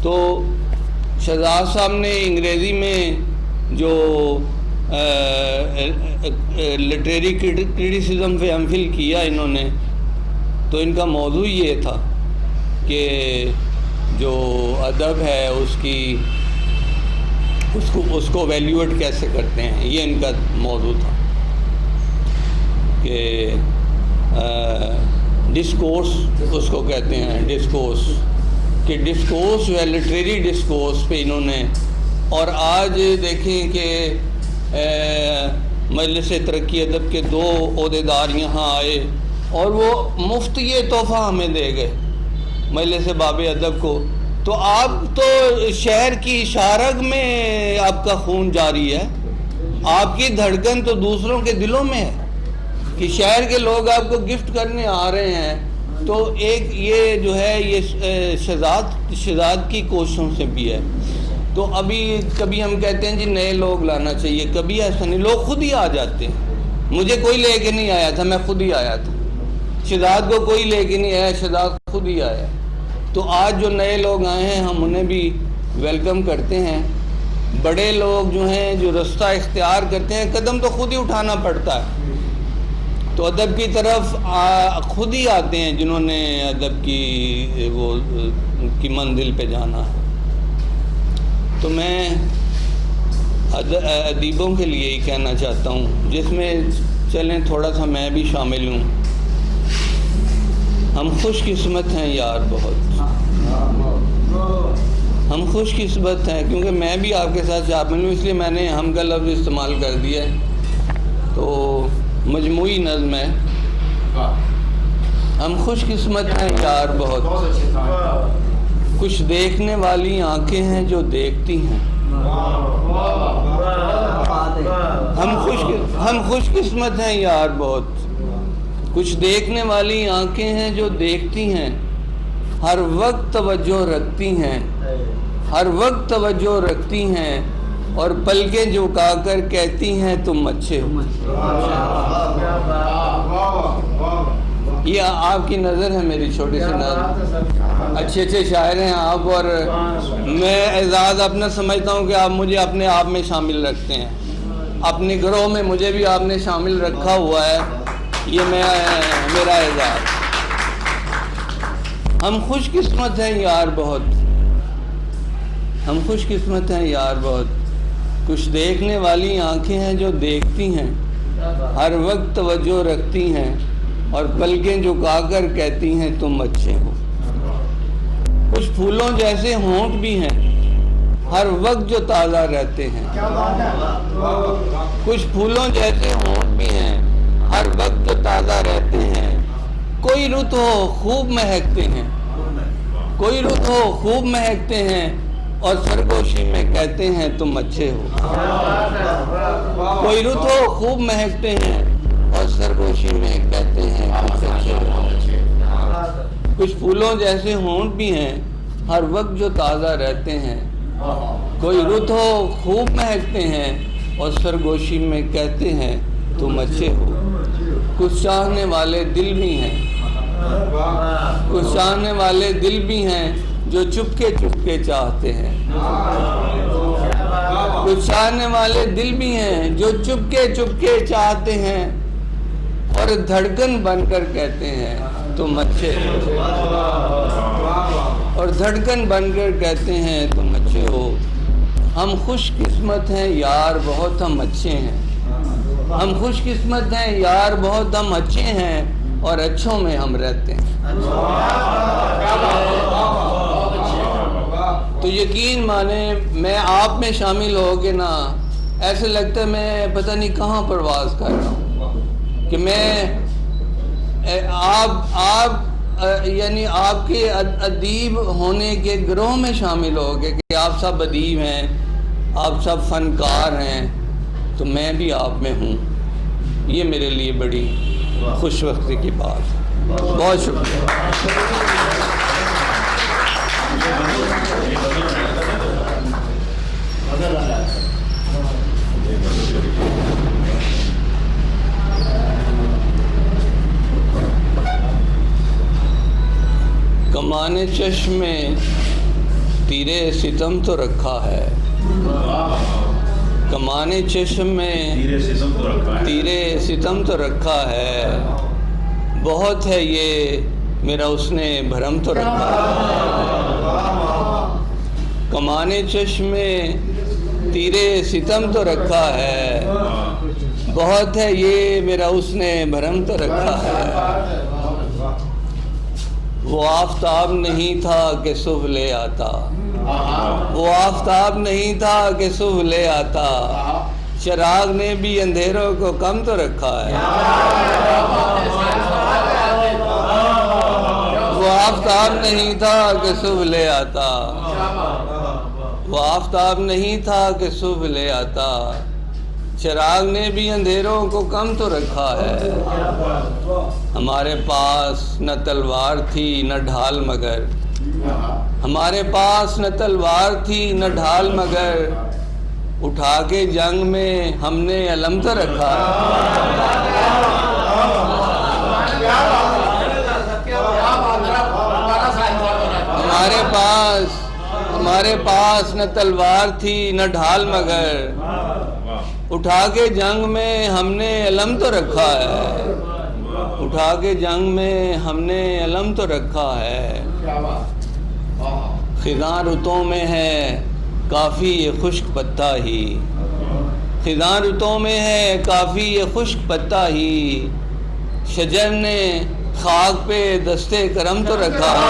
تو شہزاد صاحب نے انگریزی میں جو لٹریری کرٹیسزم پہ ایم فل کیا انہوں نے، تو ان کا موضوع یہ تھا کہ جو ادب ہے اس کو ویلیویٹ کیسے کرتے ہیں. یہ ان کا موضوع تھا کہ ڈسکورس اس کو کہتے ہیں، ڈسکورس کہ ڈسکورس جو ہے لٹریری ڈسکورس پہ انہوں نے. اور آج دیکھیں کہ مجلس ترقی ادب کے 2 عہدیدار یہاں آئے اور وہ مفت یہ تحفہ ہمیں دے گئے مجلس باب ادب کو. تو آپ تو شہر کی شارگ میں آپ کا خون جاری ہے، آپ کی دھڑکن تو دوسروں کے دلوں میں ہے. کہ شہر کے لوگ آپ کو گفٹ کرنے آ رہے ہیں تو ایک یہ جو ہے یہ شذاذ کی کوششوں سے بھی ہے. تو ابھی کبھی ہم کہتے ہیں جی نئے لوگ لانا چاہیے, کبھی ایسا نہیں, لوگ خود ہی آ جاتے ہیں. مجھے کوئی لے کے نہیں آیا تھا, میں خود ہی آیا تھا. شذاذ کو کوئی لے کے نہیں آیا, شذاذ خود ہی آیا. تو آج جو نئے لوگ آئے ہیں ہم انہیں بھی ویلکم کرتے ہیں. بڑے لوگ جو ہیں جو رستہ اختیار کرتے ہیں قدم تو خود ہی اٹھانا پڑتا ہے. تو ادب کی طرف خود ہی آتے ہیں جنہوں نے ادب کی منزل پہ جانا ہے. تو میں ادیبوں کے لیے ہی کہنا چاہتا ہوں, جس میں چلیں تھوڑا سا میں بھی شامل ہوں. ہم خوش قسمت ہیں یار بہت, ہم خوش قسمت ہیں, کیونکہ میں بھی آپ کے ساتھ شامل ہوں, اس لیے میں نے ہم کا لفظ استعمال کر دیا ہے. تو مجموعی نظم ہے, ہم خوش قسمت ہیں یار بہت, کچھ دیکھنے والی آنکھیں ہیں جو دیکھتی ہیں. ہم خوش قسمت ہیں یار بہت, کچھ دیکھنے والی آنکھیں ہیں جو دیکھتی ہیں. ہر وقت توجہ رکھتی ہیں, ہر وقت توجہ رکھتی ہیں, اور پلکیں جھکا کر کہتی ہیں تم اچھے ہو. یہ آپ کی نظر ہے, میری چھوٹی سی نظر. اچھے شاعر ہیں آپ, اور میں اعزاز اپنا سمجھتا ہوں کہ آپ مجھے اپنے آپ میں شامل رکھتے ہیں. اپنے گروہ میں مجھے بھی آپ نے شامل رکھا ہوا ہے, یہ میرا اعزاز. ہم خوش قسمت ہیں یار بہت, ہم خوش قسمت ہیں یار بہت, کچھ دیکھنے والی آنکھیں ہیں جو دیکھتی ہیں, ہر وقت توجہ رکھتی ہیں, اور پلکیں جھکا کر کہتی ہیں تم اچھے ہو. کچھ پھولوں جیسے ہونٹ بھی ہیں, ہر وقت جو تازہ رہتے ہیں. کچھ پھولوں جیسے ہونٹ بھی ہیں, ہر وقت جو تازہ رہتے ہیں. کوئی رت ہو خوب مہکتے ہیں, کوئی رت ہو خوب مہکتے ہیں, اور سرگوشی میں کہتے ہیں تم اچھے ہو. کوئی رت ہو خوب مہکتے ہیں, اور سرگوشی میں کہتے ہیں تم اچھے ہو. کچھ پھولوں جیسے ہونٹ بھی ہیں, ہر وقت جو تازہ رہتے ہیں. کوئی رت ہو خوب مہکتے ہیں, اور سرگوشی میں کہتے ہیں تم اچھے ہو. کچھ چاہنے والے دل بھی ہیں, کچھ چاہنے والے دل بھی ہیں, جو چپکے چاہتے ہیں. کچھ چاہنے والے دل بھی ہیں جو چپکے چاہتے ہیں, اور دھڑکن بن کر کہتے ہیں تم اچھے ہو. اور دھڑکن بن کر کہتے ہیں تم اچھے ہو. ہم خوش قسمت ہیں یار بہت, ہم اچھے ہیں. ہم خوش قسمت ہیں یار بہت, ہم اچھے ہیں, اور اچھوں میں ہم رہتے ہیں. تو یقین مانے میں آپ میں شامل ہو کے نا, ایسے لگتا ہے میں پتہ نہیں کہاں پرواز کر رہا ہوں, کہ میں آپ یعنی آپ کے ادیب ہونے کے گروہ میں شامل ہو گئے, کہ آپ سب ادیب ہیں, آپ سب فنکار ہیں, تو میں بھی آپ میں ہوں. یہ میرے لیے بڑی خوش وقتی کی بات ہے. بہت شکریہ. کمانے چشم میں تیرے ستم تو رکھا ہے, کمانے چشم میں تیرے ستم تو رکھا ہے. بہت ہے یہ میرا اس نے بھرم تو رکھا ہے. کمانے چشم میں تیرے ستم تو رکھا ہے, بہت ہے یہ میرا اس نے بھرم تو رکھا ہے. وہ آفتاب نہیں تھا کہ صبح لے آتا, وہ آفتاب نہیں تھا کہ صبح لے آتا, چراغ نے بھی اندھیروں کو کم تو رکھا ہے. وہ آفتاب نہیں تھا کہ صبح لے آتا, وہ آفتاب نہیں تھا کہ صبح لے آتا, چراغ نے بھی اندھیروں کو کم تو رکھا ہے. ہمارے پاس نہ تلوار تھی نہ ڈھال مگر، ہمارے پاس نہ تلوار تھی نہ ڈھال مگر، اٹھا کے جنگ میں ہم نے علم تو رکھا ہے. ہمارے پاس نہ تلوار تھی نہ ڈھال مگر، اٹھا کے جنگ میں ہم نے علم تو رکھا ہے. اٹھا کے جنگ میں ہم نے علم تو رکھا ہے. خزاں رتوں میں ہے کافی یہ خشک پتا ہی، خزاں رتوں میں ہے کافی یہ خشک پتا ہی، شجر نے خاک پہ دستے کرم تو رکھا ہے.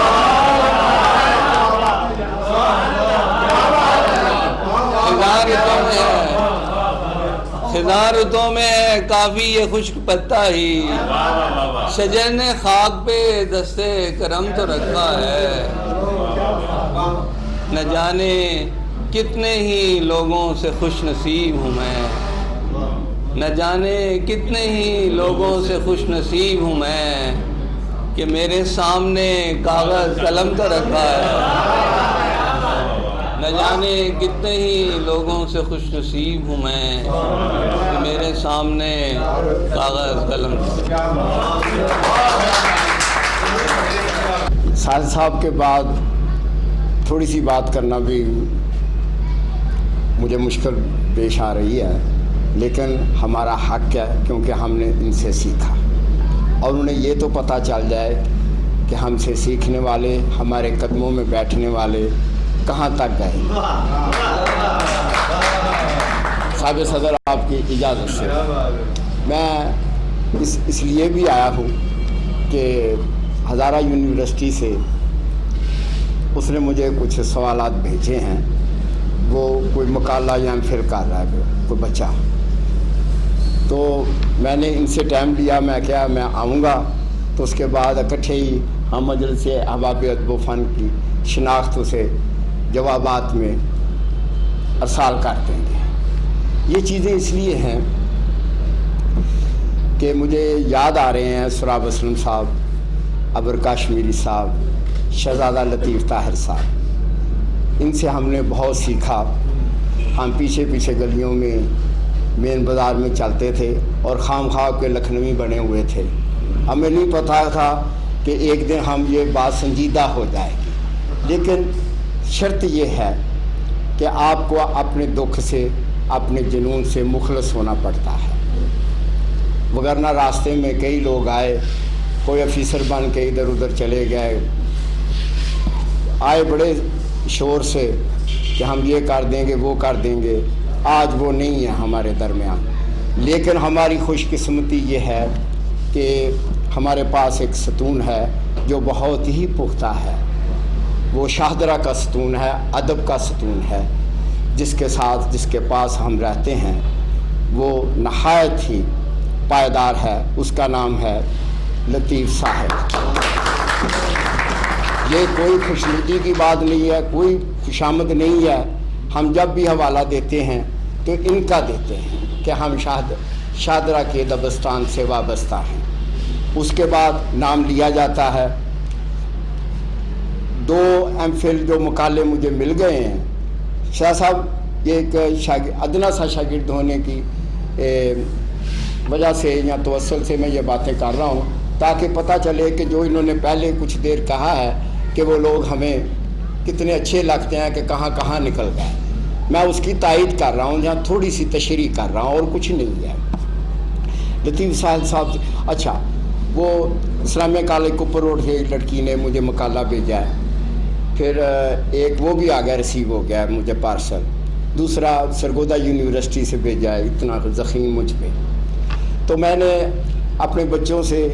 خزاں رتوں میں ہے کافی یہ خشک پتا ہی، شجر نے خاک پہ دستے کرم تو رکھا ہے. نہ جانے کتنے ہی لوگوں سے خوش نصیب ہوں میں، نہ جانے کتنے ہی لوگوں سے خوش نصیب ہوں میں، کہ میرے سامنے کاغذ قلم تو رکھا ہے. نہ جانے کتنے ہی لوگوں سے خوش نصیب ہوں میں، کہ میرے سامنے کاغذ قلم تو رکھا ہے. ساجد صاحب کے بعد تھوڑی سی بات کرنا بھی مجھے مشکل پیش آ رہی ہے، لیکن ہمارا حق ہے کیونکہ ہم نے ان سے سیکھا، اور انہیں یہ تو پتہ چل جائے کہ ہم سے سیکھنے والے، ہمارے قدموں میں بیٹھنے والے کہاں تک گئے. صاحب صدر آپ کی اجازت سے میں اس لیے بھی آیا ہوں کہ ہزارہ یونیورسٹی سے اس نے مجھے کچھ سوالات بھیجے ہیں. وہ کوئی مقالہ یا پھر کر رہا ہے کوئی بچہ، تو میں نے ان سے ٹائم لیا. میں کیا میں آؤں گا تو اس کے بعد اکٹھے ہی ہم مجلس احباب ادب و فن کی شناخت سے جوابات میں ارسال کر دیں گے. یہ چیزیں اس لیے ہیں کہ مجھے یاد آ رہے ہیں سراب اسلم صاحب، ابر کاشمیری صاحب، شہزادہ لطیف طاہر صاحب. ان سے ہم نے بہت سیکھا. ہم پیچھے پیچھے گلیوں میں مین بازار میں چلتے تھے اور خام خواہ کے لکھنوی بنے ہوئے تھے. ہمیں نہیں پتہ تھا کہ ایک دن ہم یہ بات سنجیدہ ہو جائے گی، لیکن شرط یہ ہے کہ آپ کو اپنے دکھ سے، اپنے جنون سے مخلص ہونا پڑتا ہے. وگرنہ راستے میں کئی لوگ آئے، کوئی افیسر بن کے ادھر ادھر چلے گئے، آئے بڑے شور سے کہ ہم یہ کر دیں گے وہ کر دیں گے. آج وہ نہیں ہے ہمارے درمیان، لیکن ہماری خوش قسمتی یہ ہے کہ ہمارے پاس ایک ستون ہے جو بہت ہی پختہ ہے. وہ شاہدرہ کا ستون ہے، ادب کا ستون ہے، جس کے ساتھ جس کے پاس ہم رہتے ہیں وہ نہایت ہی پائیدار ہے. اس کا نام ہے لطیف صاحب. یہ کوئی خوشنودی کی بات نہیں ہے، کوئی خوشامد نہیں ہے. ہم جب بھی حوالہ دیتے ہیں تو ان کا دیتے ہیں کہ ہم شاہدرہ کے دبستان سے وابستہ ہیں. اس کے بعد نام لیا جاتا ہے. 2 MPhil جو مقالے مجھے مل گئے ہیں. شاہ صاحب یہ ایک ادنا سا شاگرد ہونے کی وجہ سے یا توسل سے میں یہ باتیں کر رہا ہوں تاکہ پتہ چلے کہ جو انہوں نے پہلے کچھ دیر کہا ہے کہ وہ لوگ ہمیں کتنے اچھے لگتے ہیں کہ کہاں کہاں نکل گئے. میں اس کی تائید کر رہا ہوں، جہاں تھوڑی سی تشریح کر رہا ہوں اور کچھ نہیں ہے. لطیف صاحب اچھا، وہ اسلامیہ کالج کوپر روڈ سے ایک لڑکی نے مجھے مقالہ بھیجا ہے. پھر ایک وہ بھی آ گیا، ریسیو ہو گیا مجھے پارسل. دوسرا سرگودا یونیورسٹی سے بھیجا ہے، اتنا زخیم مجھ پہ. تو میں نے اپنے بچوں سے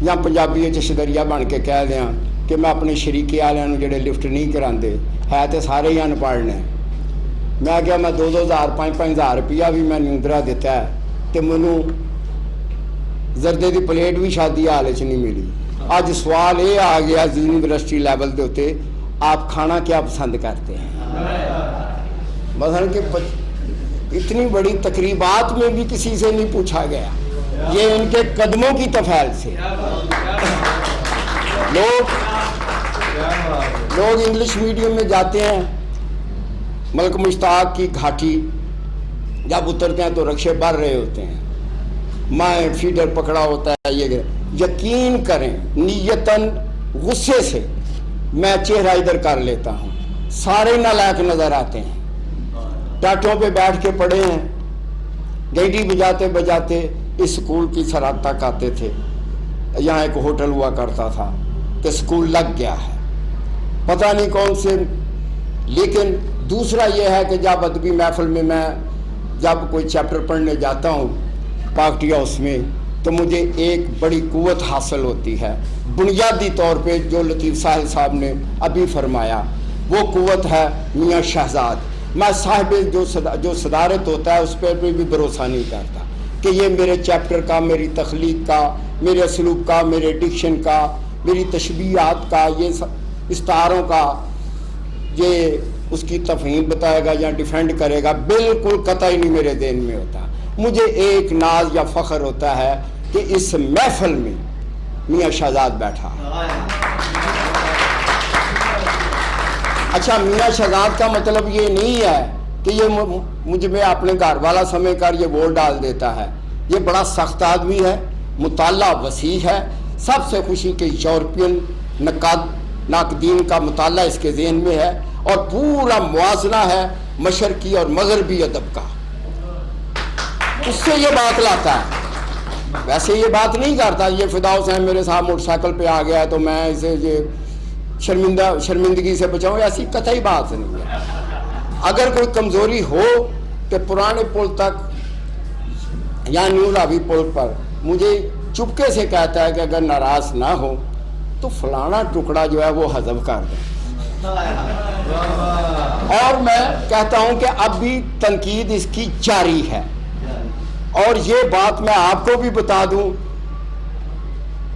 یا پنجابی چشدریا بن کے کہہ دیا کہ میں اپنے شریکے والوں جڑے لفٹ نہیں کراندے ہے تو سارے ہی انپڑھ نے. میں کیا میں 2-2 ہزار 5-5 ہزار روپیہ بھی میں نیندرا دیتا ہے تو مینوں زردے دی پلیٹ بھی شادی حال چ نہیں ملی. اج سوال یہ آ گیا یونیورسٹی لیول دے اتنے آپ کھانا کیا پسند کرتے ہیں. مثلا کہ اتنی بڑی تقریبات میں بھی کسی سے نہیں پوچھا گیا، یہ ان کے قدموں کی تفعیل سے۔ لوگ انگلش میڈیم میں جاتے ہیں، ملک مشتاق کی گھاٹی جب اترتے ہیں تو رکشے بھر رہے ہوتے ہیں، مائیں فیڈر پکڑا ہوتا ہے، یہ یقین کریں نیتاً غصے سے میں چہرہ ادھر کر لیتا ہوں، سارے نالائق نظر آتے ہیں، ٹاٹوں پہ بیٹھ کے پڑے ہیں، گھنٹی بجاتے بجاتے اس سکول کی سرحد تک آتے تھے۔ یہاں ایک ہوٹل ہوا کرتا تھا کہ سکول لگ گیا ہے، پتہ نہیں کون سے۔ لیکن دوسرا یہ ہے کہ جب ادبی محفل میں میں جب کوئی چیپٹر پڑھنے جاتا ہوں پارٹی ہاؤس میں، تو مجھے ایک بڑی قوت حاصل ہوتی ہے، بنیادی طور پہ جو لطیف ساحل صاحب نے ابھی فرمایا، وہ قوت ہے میاں شہزاد۔ میں صاحب جو صدارت ہوتا ہے اس پہ بھی بھروسہ نہیں کرتا کہ یہ میرے چیپٹر کا، میری تخلیق کا، میرے اسلوب کا، میرے ڈکشن کا، میری تشبیہات کا، یہ استعاروں کا یہ اس کی تفہیم بتائے گا یا ڈیفینڈ کرے گا، بالکل قطعی نہیں میرے ذہن میں ہوتا۔ مجھے ایک ناز یا فخر ہوتا ہے کہ اس محفل میں میاں شہزاد بیٹھا۔ اچھا، میاں شہزاد کا مطلب یہ نہیں ہے کہ یہ مجھ میں اپنے گھر والا سمجھ کر یہ ووٹ ڈال دیتا ہے۔ یہ بڑا سخت آدمی ہے، مطالعہ وسیع ہے، سب سے خوشی کے یورپین ناقدین کا مطالعہ اس کے ذہن میں ہے، اور پورا موازنہ ہے مشرقی اور مغربی ادب کا، اس سے یہ بات لاتا ہے۔ ویسے یہ بات نہیں کرتا یہ فدا حسین میرے ساتھ موٹر سائیکل پہ آ گیا ہے تو میں اسے یہ شرمندگی سے بچاؤں، ایسی قطعی بات نہیں ہے۔ اگر کوئی کمزوری ہو کہ پرانے پل تک یا نیو راوی پل پر مجھے چپکے سے کہتا ہے کہ اگر ناراض نہ ہو تو فلانا ٹکڑا جو ہے وہ حذف کر دیں، اور میں کہتا ہوں کہ اب بھی تنقید اس کی جاری ہے۔ اور یہ بات میں آپ کو بھی بتا دوں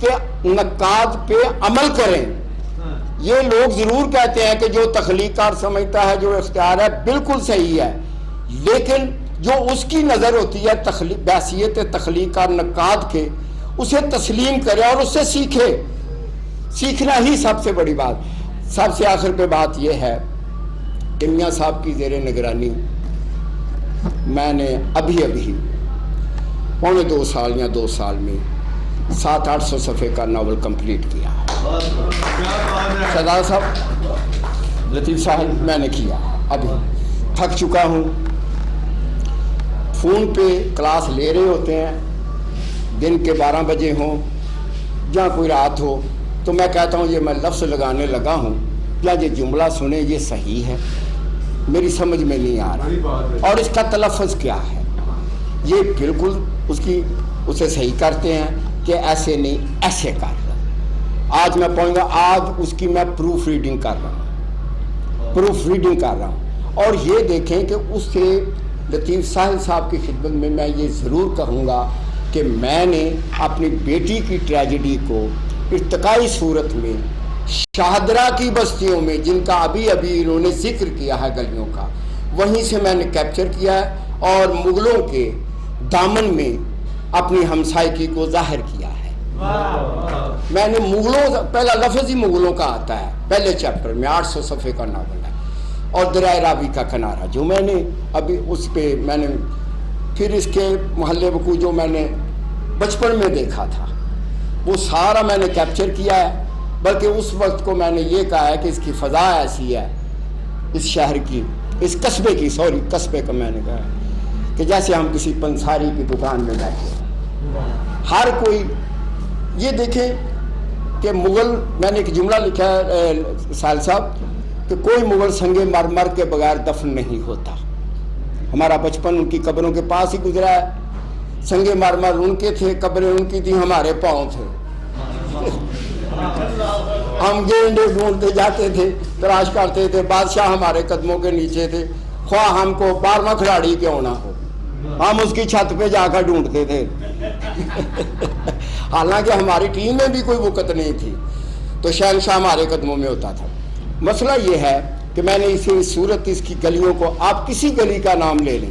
کہ نقاد پہ عمل کریں۔ یہ لوگ ضرور کہتے ہیں کہ جو تخلیق کار سمجھتا ہے، جو اختیار ہے، بالکل صحیح ہے، لیکن جو اس کی نظر ہوتی ہے بحثیت تخلیق کار نقاد کے، اسے تسلیم کرے اور اس سے سیکھے۔ سیکھنا ہی سب سے بڑی بات۔ سب سے آخر پہ بات یہ ہے کہ میاں صاحب کی زیر نگرانی میں نے ابھی 2.25 سال یا 2 سال میں 700-800 صفحے کا ناول کمپلیٹ کیا۔ شہزاد صاحب، لطیف صاحب، میں نے کیا، ابھی تھک چکا ہوں۔ فون پہ کلاس لے رہے ہوتے ہیں، دن کے 12 بجے ہوں یا کوئی رات ہو، تو میں کہتا ہوں یہ میں لفظ لگانے لگا ہوں، یا یہ جملہ سنیں یہ صحیح ہے، میری سمجھ میں نہیں آ رہا، اور اس کا تلفظ کیا ہے۔ یہ بالکل اسے صحیح کرتے ہیں کہ ایسے نہیں ایسے کر رہا۔ آج میں پڑھوں گا، آج اس کی میں پروف ریڈنگ کر رہا ہوں، اور یہ دیکھیں کہ اس سے لطیف ساحل صاحب کی خدمت میں میں یہ ضرور کہوں گا کہ میں نے اپنی بیٹی کی ٹریجڈی کو ارتقائی صورت میں شاہدرہ کی بستیوں میں، جن کا ابھی انہوں نے ذکر کیا ہے گلیوں کا، وہیں سے میں نے کیپچر کیا ہے، اور مغلوں کے دامن میں اپنی ہمسائیگی کو ظاہر کیا ہے۔ میں نے پہلا لفظ ہی مغلوں کا آتا ہے پہلے چیپٹر میں، 800 صفحے کا ناول ہے، اور دریائے راوی کا کنارہ جو میں نے ابھی اس پہ میں نے پھر اس کے محلے وقوع جو میں نے بچپن میں دیکھا تھا وہ سارا میں نے کیپچر کیا ہے، بلکہ اس وقت کو میں نے یہ کہا ہے کہ اس کی فضا ایسی ہے، اس شہر کی، اس قصبے کا میں نے کہا ہے کہ جیسے ہم کسی پنساری کی دکان میں بیٹھے، ہر کوئی یہ دیکھیں کہ مغل، میں نے ایک جملہ لکھا ہے ساحل صاحب کہ کوئی مغل سنگ مرمر کے بغیر دفن نہیں ہوتا۔ ہمارا بچپن ان کی قبروں کے پاس ہی گزرا ہے، سنگ مرمر ان کے تھے، قبریں ان کی تھیں، ہمارے پاؤں تھے، ہم گینڈے ڈھونڈتے جاتے تھے، تلاش کرتے تھے، بادشاہ ہمارے قدموں کے نیچے تھے، خواہ ہم کو 12واں کھلاڑی کیوں نہ ہو، ہم اس کی چھت پہ جا کر ڈھونڈتے تھے حالانکہ ہماری ٹیم میں بھی کوئی وقت نہیں تھی، تو شہنشاہ ہمارے قدموں میں ہوتا تھا۔ مسئلہ یہ ہے کہ میں نے اس صورت اس کی گلیوں کو، آپ کسی گلی کا نام لے لیں،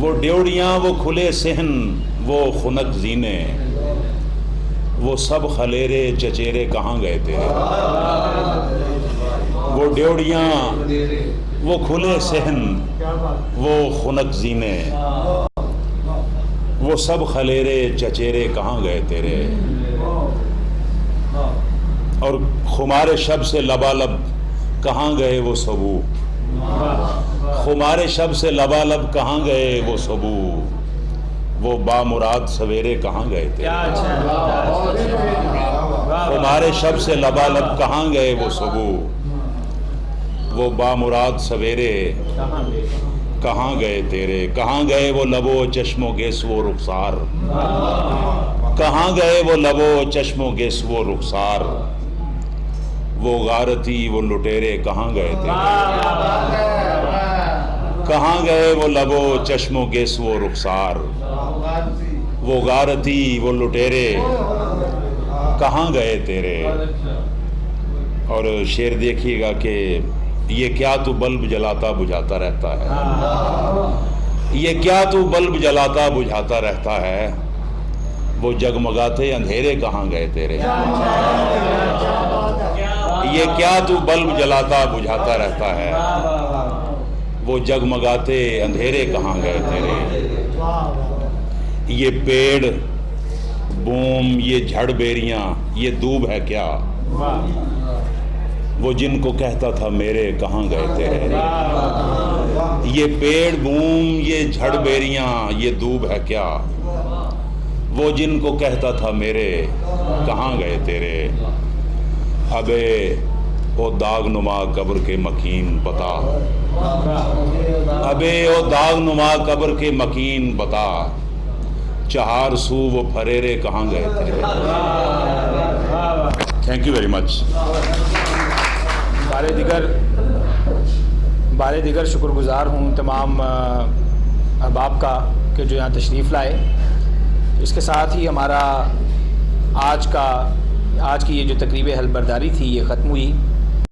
وہ ڈیوڑیاں وہ کھلے صحن وہ خنک زینے، وہ سب خلیرے چچیرے کہاں گئے تیرے؟ وہ ڈیوڑیاں وہ کھلے صحن وہ خنک زینے، وہ سب خلیرے چچیرے کہاں گئے تیرے؟ اور خمار شب سے لبالب کہاں گئے وہ سبو، خمار شب سے لبالب کہاں گئے وہ سبو، وہ بامراد سویرے کہاں گئے تھے؟ خمار شب سے لبالب کہاں گئے وہ سبو، وہ بامراد سویرے کہاں گئے تیرے؟ کہاں گئے وہ لبو چشم و گیس و رخسار، کہاں گئے وہ لبو چشم و گیس و رخسار، وہ غارتی وہ لٹیرے کہاں گئے تیرے؟ کہاں گئے وہ لبو چشم و گیس و رخسار، وہ غارتی وہ لٹیرے کہاں گئے تیرے؟ اور شعر دیکھیے گا کہ یہ کیا تو بلب جلاتا بجھاتا رہتا ہے، یہ کیا تو بلب جلاتا بجھاتا رہتا ہے، وہ جگمگاتے اندھیرے کہاں گئے تیرے؟ یہ کیا تو بلب جلاتا بجھاتا رہتا ہے، وہ جگمگاتے اندھیرے کہاں گئے تیرے؟ یہ پیڑ بوم یہ جھڑ بیریاں یہ دوب ہے کیا، وہ جن کو کہتا تھا میرے کہاں گئے تیرے؟ یہ پیڑ بوم یہ جھڑ بیریاں یہ دوب ہے کیا، وہ جن کو کہتا تھا میرے کہاں گئے تیرے؟ ابے او داغ نما قبر کے مکین بتا، ابے او داغ نما قبر کے مکین بتا، چہار سو وہ پھریرے کہاں گئے تیرے؟ Thank you very much. بارے دیگر شکر گزار ہوں تمام احباب کا کہ جو یہاں تشریف لائے۔ اس کے ساتھ ہی ہمارا آج کی یہ جو تقریب حلف برداری تھی یہ ختم ہوئی۔